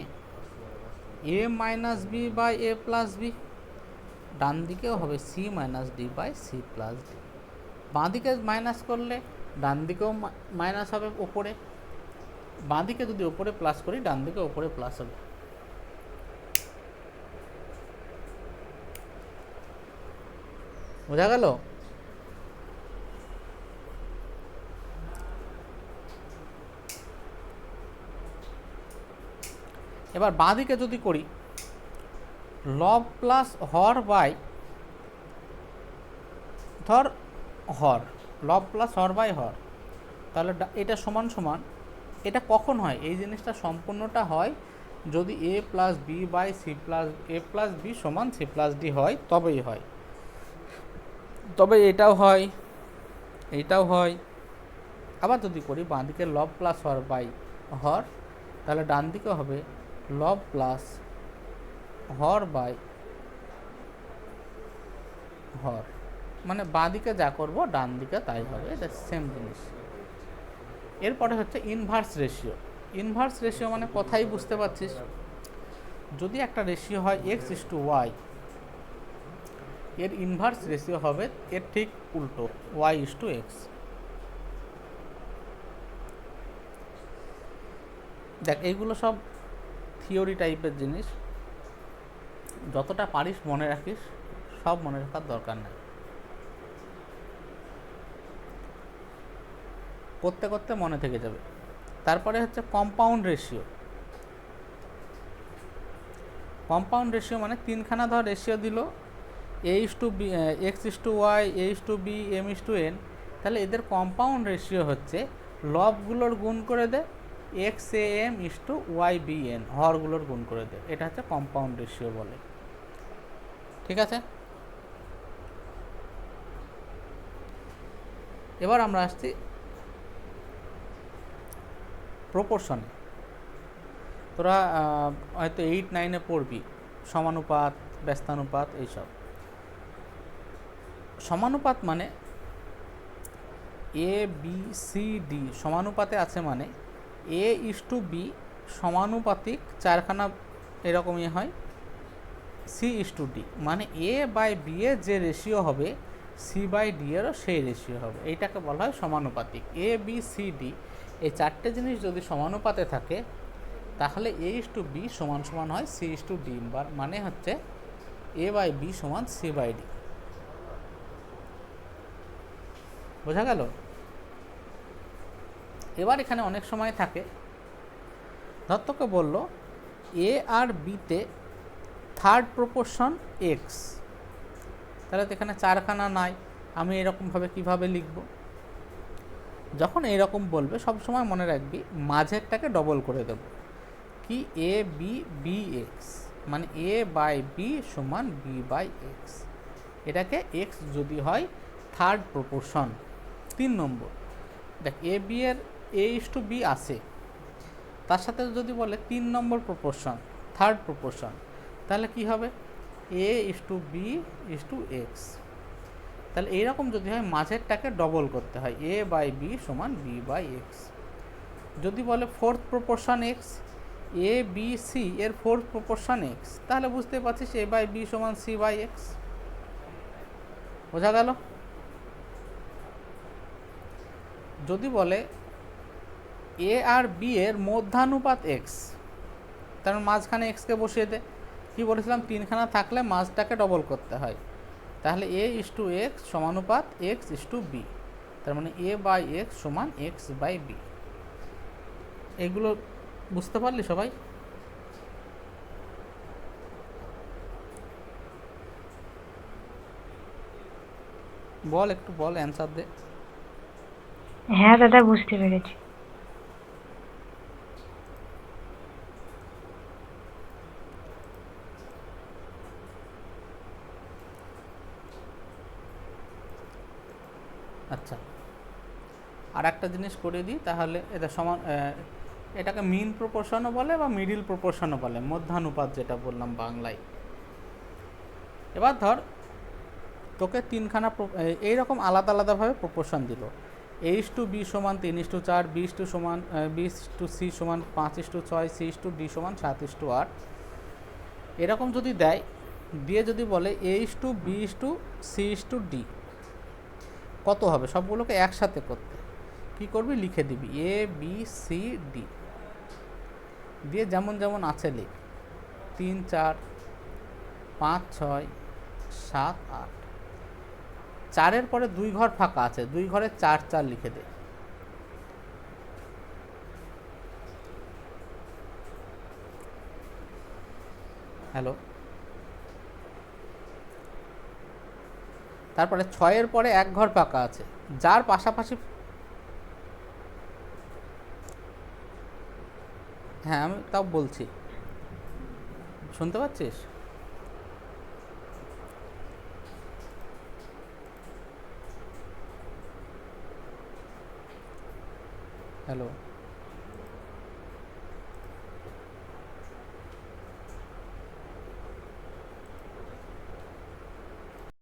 S1: A minus B by A plus B, ডান দিকেও হবে C minus D by C plus D. বাঁ দিকে মাইনাস করলে ডান দিকেও মাইনাস হবে ওপরে, বাঁ দিকে যদি ওপরে প্লাস করি ডান দিকে ওপরে প্লাস হবে। বোঝা গেল? এবার বাঁ দিকে যদি করি লব প্লাস হর বাই ধর হর, লব প্লাস হর বাই হর, তাহলে এটা সমান সমান, এটা কখন হয়? এই জিনিসটা সম্পূর্ণটা হয় যদি A plus B by C plus A plus B সমান সি প্লাস ডি হয়, তবেই হয়। তবে এটাও হয়, এইটাও হয়। আবার যদি করি বাঁ দিকে লব প্লাস হর বাই হর, তাহলে ডান দিকে হবে লব প্লাস হর বাই হর, মানে বাঁ দিকে যা করব ডান দিকে তাই হবে, এটা সেম জিনিস। এরপরে হচ্ছে ইনভার্স রেশিও। ইনভার্স রেশিও মানে কথাই বুঝতে পারছিস, যদি একটা রেশিও হয় এক্স ইস টু ওয়াই, এর ইনভার্স রেশিও হবে এর ঠিক উল্টো, ওয়াই ইস টু এক্স। দেখ এইগুলো সব থিওরি টাইপের জিনিস, যতটা পারিস মনে রাখিস, সব মনে রাখার দরকার নেই, করতে করতে মনে থেকে যাবে। তারপরে হচ্ছে কম্পাউন্ড রেশিও। কম্পাউন্ড রেশিও মানে তিনখানা ধর রেশিও দিল, A is to B, X is to Y, A is to B, M is to N, তাহলে এদের কম্পাউন্ড রেশিও হচ্ছে লবগুলোর গুণ করে দে X A M is to Y B N, হরগুলোর গুণ করে দে, এটা হচ্ছে কম্পাউন্ড রেশিও বলে। ঠিক আছে, এবার আমরা আসছি প্রপোর্শনে। তোরা হয়তো 8-9-এ পড়বি সমানুপাত, ব্যস্তানুপাত, এইসব। সমানুপাত মানে এ বি সি ডি সমানুপাতে আছে, মানে এ ইস টু বি সমানুপাতিক চারখানা এরকমই হয়, সি ইস টু ডি মানে এ বাই বি এর যে রেশিও হবে সি বাই ডি এরও সেই রেশিও হবে, এইটাকে বলা হয় সমানুপাতিক। এ বি সি ডি এই চারটে জিনিস যদি সমানুপাতে থাকে তাহলে এ ইস টু বি সমান সমান হয় সি ইস টু ডি, মানে হচ্ছে এ বাই বি সমান সি বাই ডি। বোঝা গেল? এবার এখানে অনেক সময় থাকে, ধর তোকে বললো এ আর বিতে থার্ড প্রপোর্শন এক্স, তাহলে তো এখানে চারখানা নাই, আমি এরকমভাবে কিভাবে লিখব? যখন এইরকম বলবে সবসময় মনে রাখবি মাঝেরটাকে ডবল করে দেব, কি এ বি বি এক্স, মানে এ বাই বি সমান বি বাই এক্স। এটাকে এক্স যদি হয় থার্ড প্রপোর্শন। 3 নম্বর, দেখ এ বি এর এ ইস টু বি আছে, তার সাথে যদি বলে 3 নম্বর প্রপোর্শন, থার্ড প্রপোর্শন, তাহলে কি হবে A is to B is to X. তাহলে এইরকম যদি হয় মাঝেরটাকে ডবল করতে হয়, এ বাই বি সমান বি বাই এক্স। যদি বলে fourth proportion X, A B C এর ফোর্থ প্রপোর্শন এক্স, তাহলে বুঝতে পারছিস এ বাই বি সমান সি বাই এক্স। বোঝা গেল? যদি বলে এ আর বি এর মধ্যানুপাত এক্স, তার মাঝখানে এক্সকে বসিয়ে দে, কি বলেছিলাম 3খানা থাকলে মাঝটাকে ডবল করতে হয়, তাহলে এ is to x সমানুপাত x is to B, তার মানে এ বাই এক্স সমান এক্স বাই বি। এগুলো বুঝতে পারলি সবাই? বল, একটু বল, অ্যান্সার দে।
S8: হ্যাঁ দাদা, বুঝতে পেরেছি।
S1: আচ্ছা, আর একটা জিনিস করে দিই তাহলে, এটা সমান, এটাকে মিন প্রপোর্শনও বলে বা মিডিল প্রপোর্শনও বলে, মধ্যানুপাত যেটা বললাম বাংলায়। এবার ধর তোকে 3খানা এইরকম আলাদা আলাদাভাবে প্রপোর্শন দিল, A/B সমান 3:4, B/C সমান 5:6, C/D সমান 7:8। এরকম যদি দেয়, দিয়ে যদি বলে A/B/C/D কত হবে, সবগুলোকে একসাথে করতে কি করবি, লিখে দিবি A, B, C, D দিয়ে যেমন যেমন আছে লিখ, 3, 4, 5, 6, 7, 8। 4-এর পরে 2 ঘর ফাঁকা আছে, 2 ঘরে 4, 4 লিখে দে। হ্যালো। তারপরে 6-এর পরে 1 ঘর ফাঁকা আছে, যার পাশাপাশি, হ্যাঁ আমি তাও বলছি, শুনতে পাচ্ছিস? হ্যালো।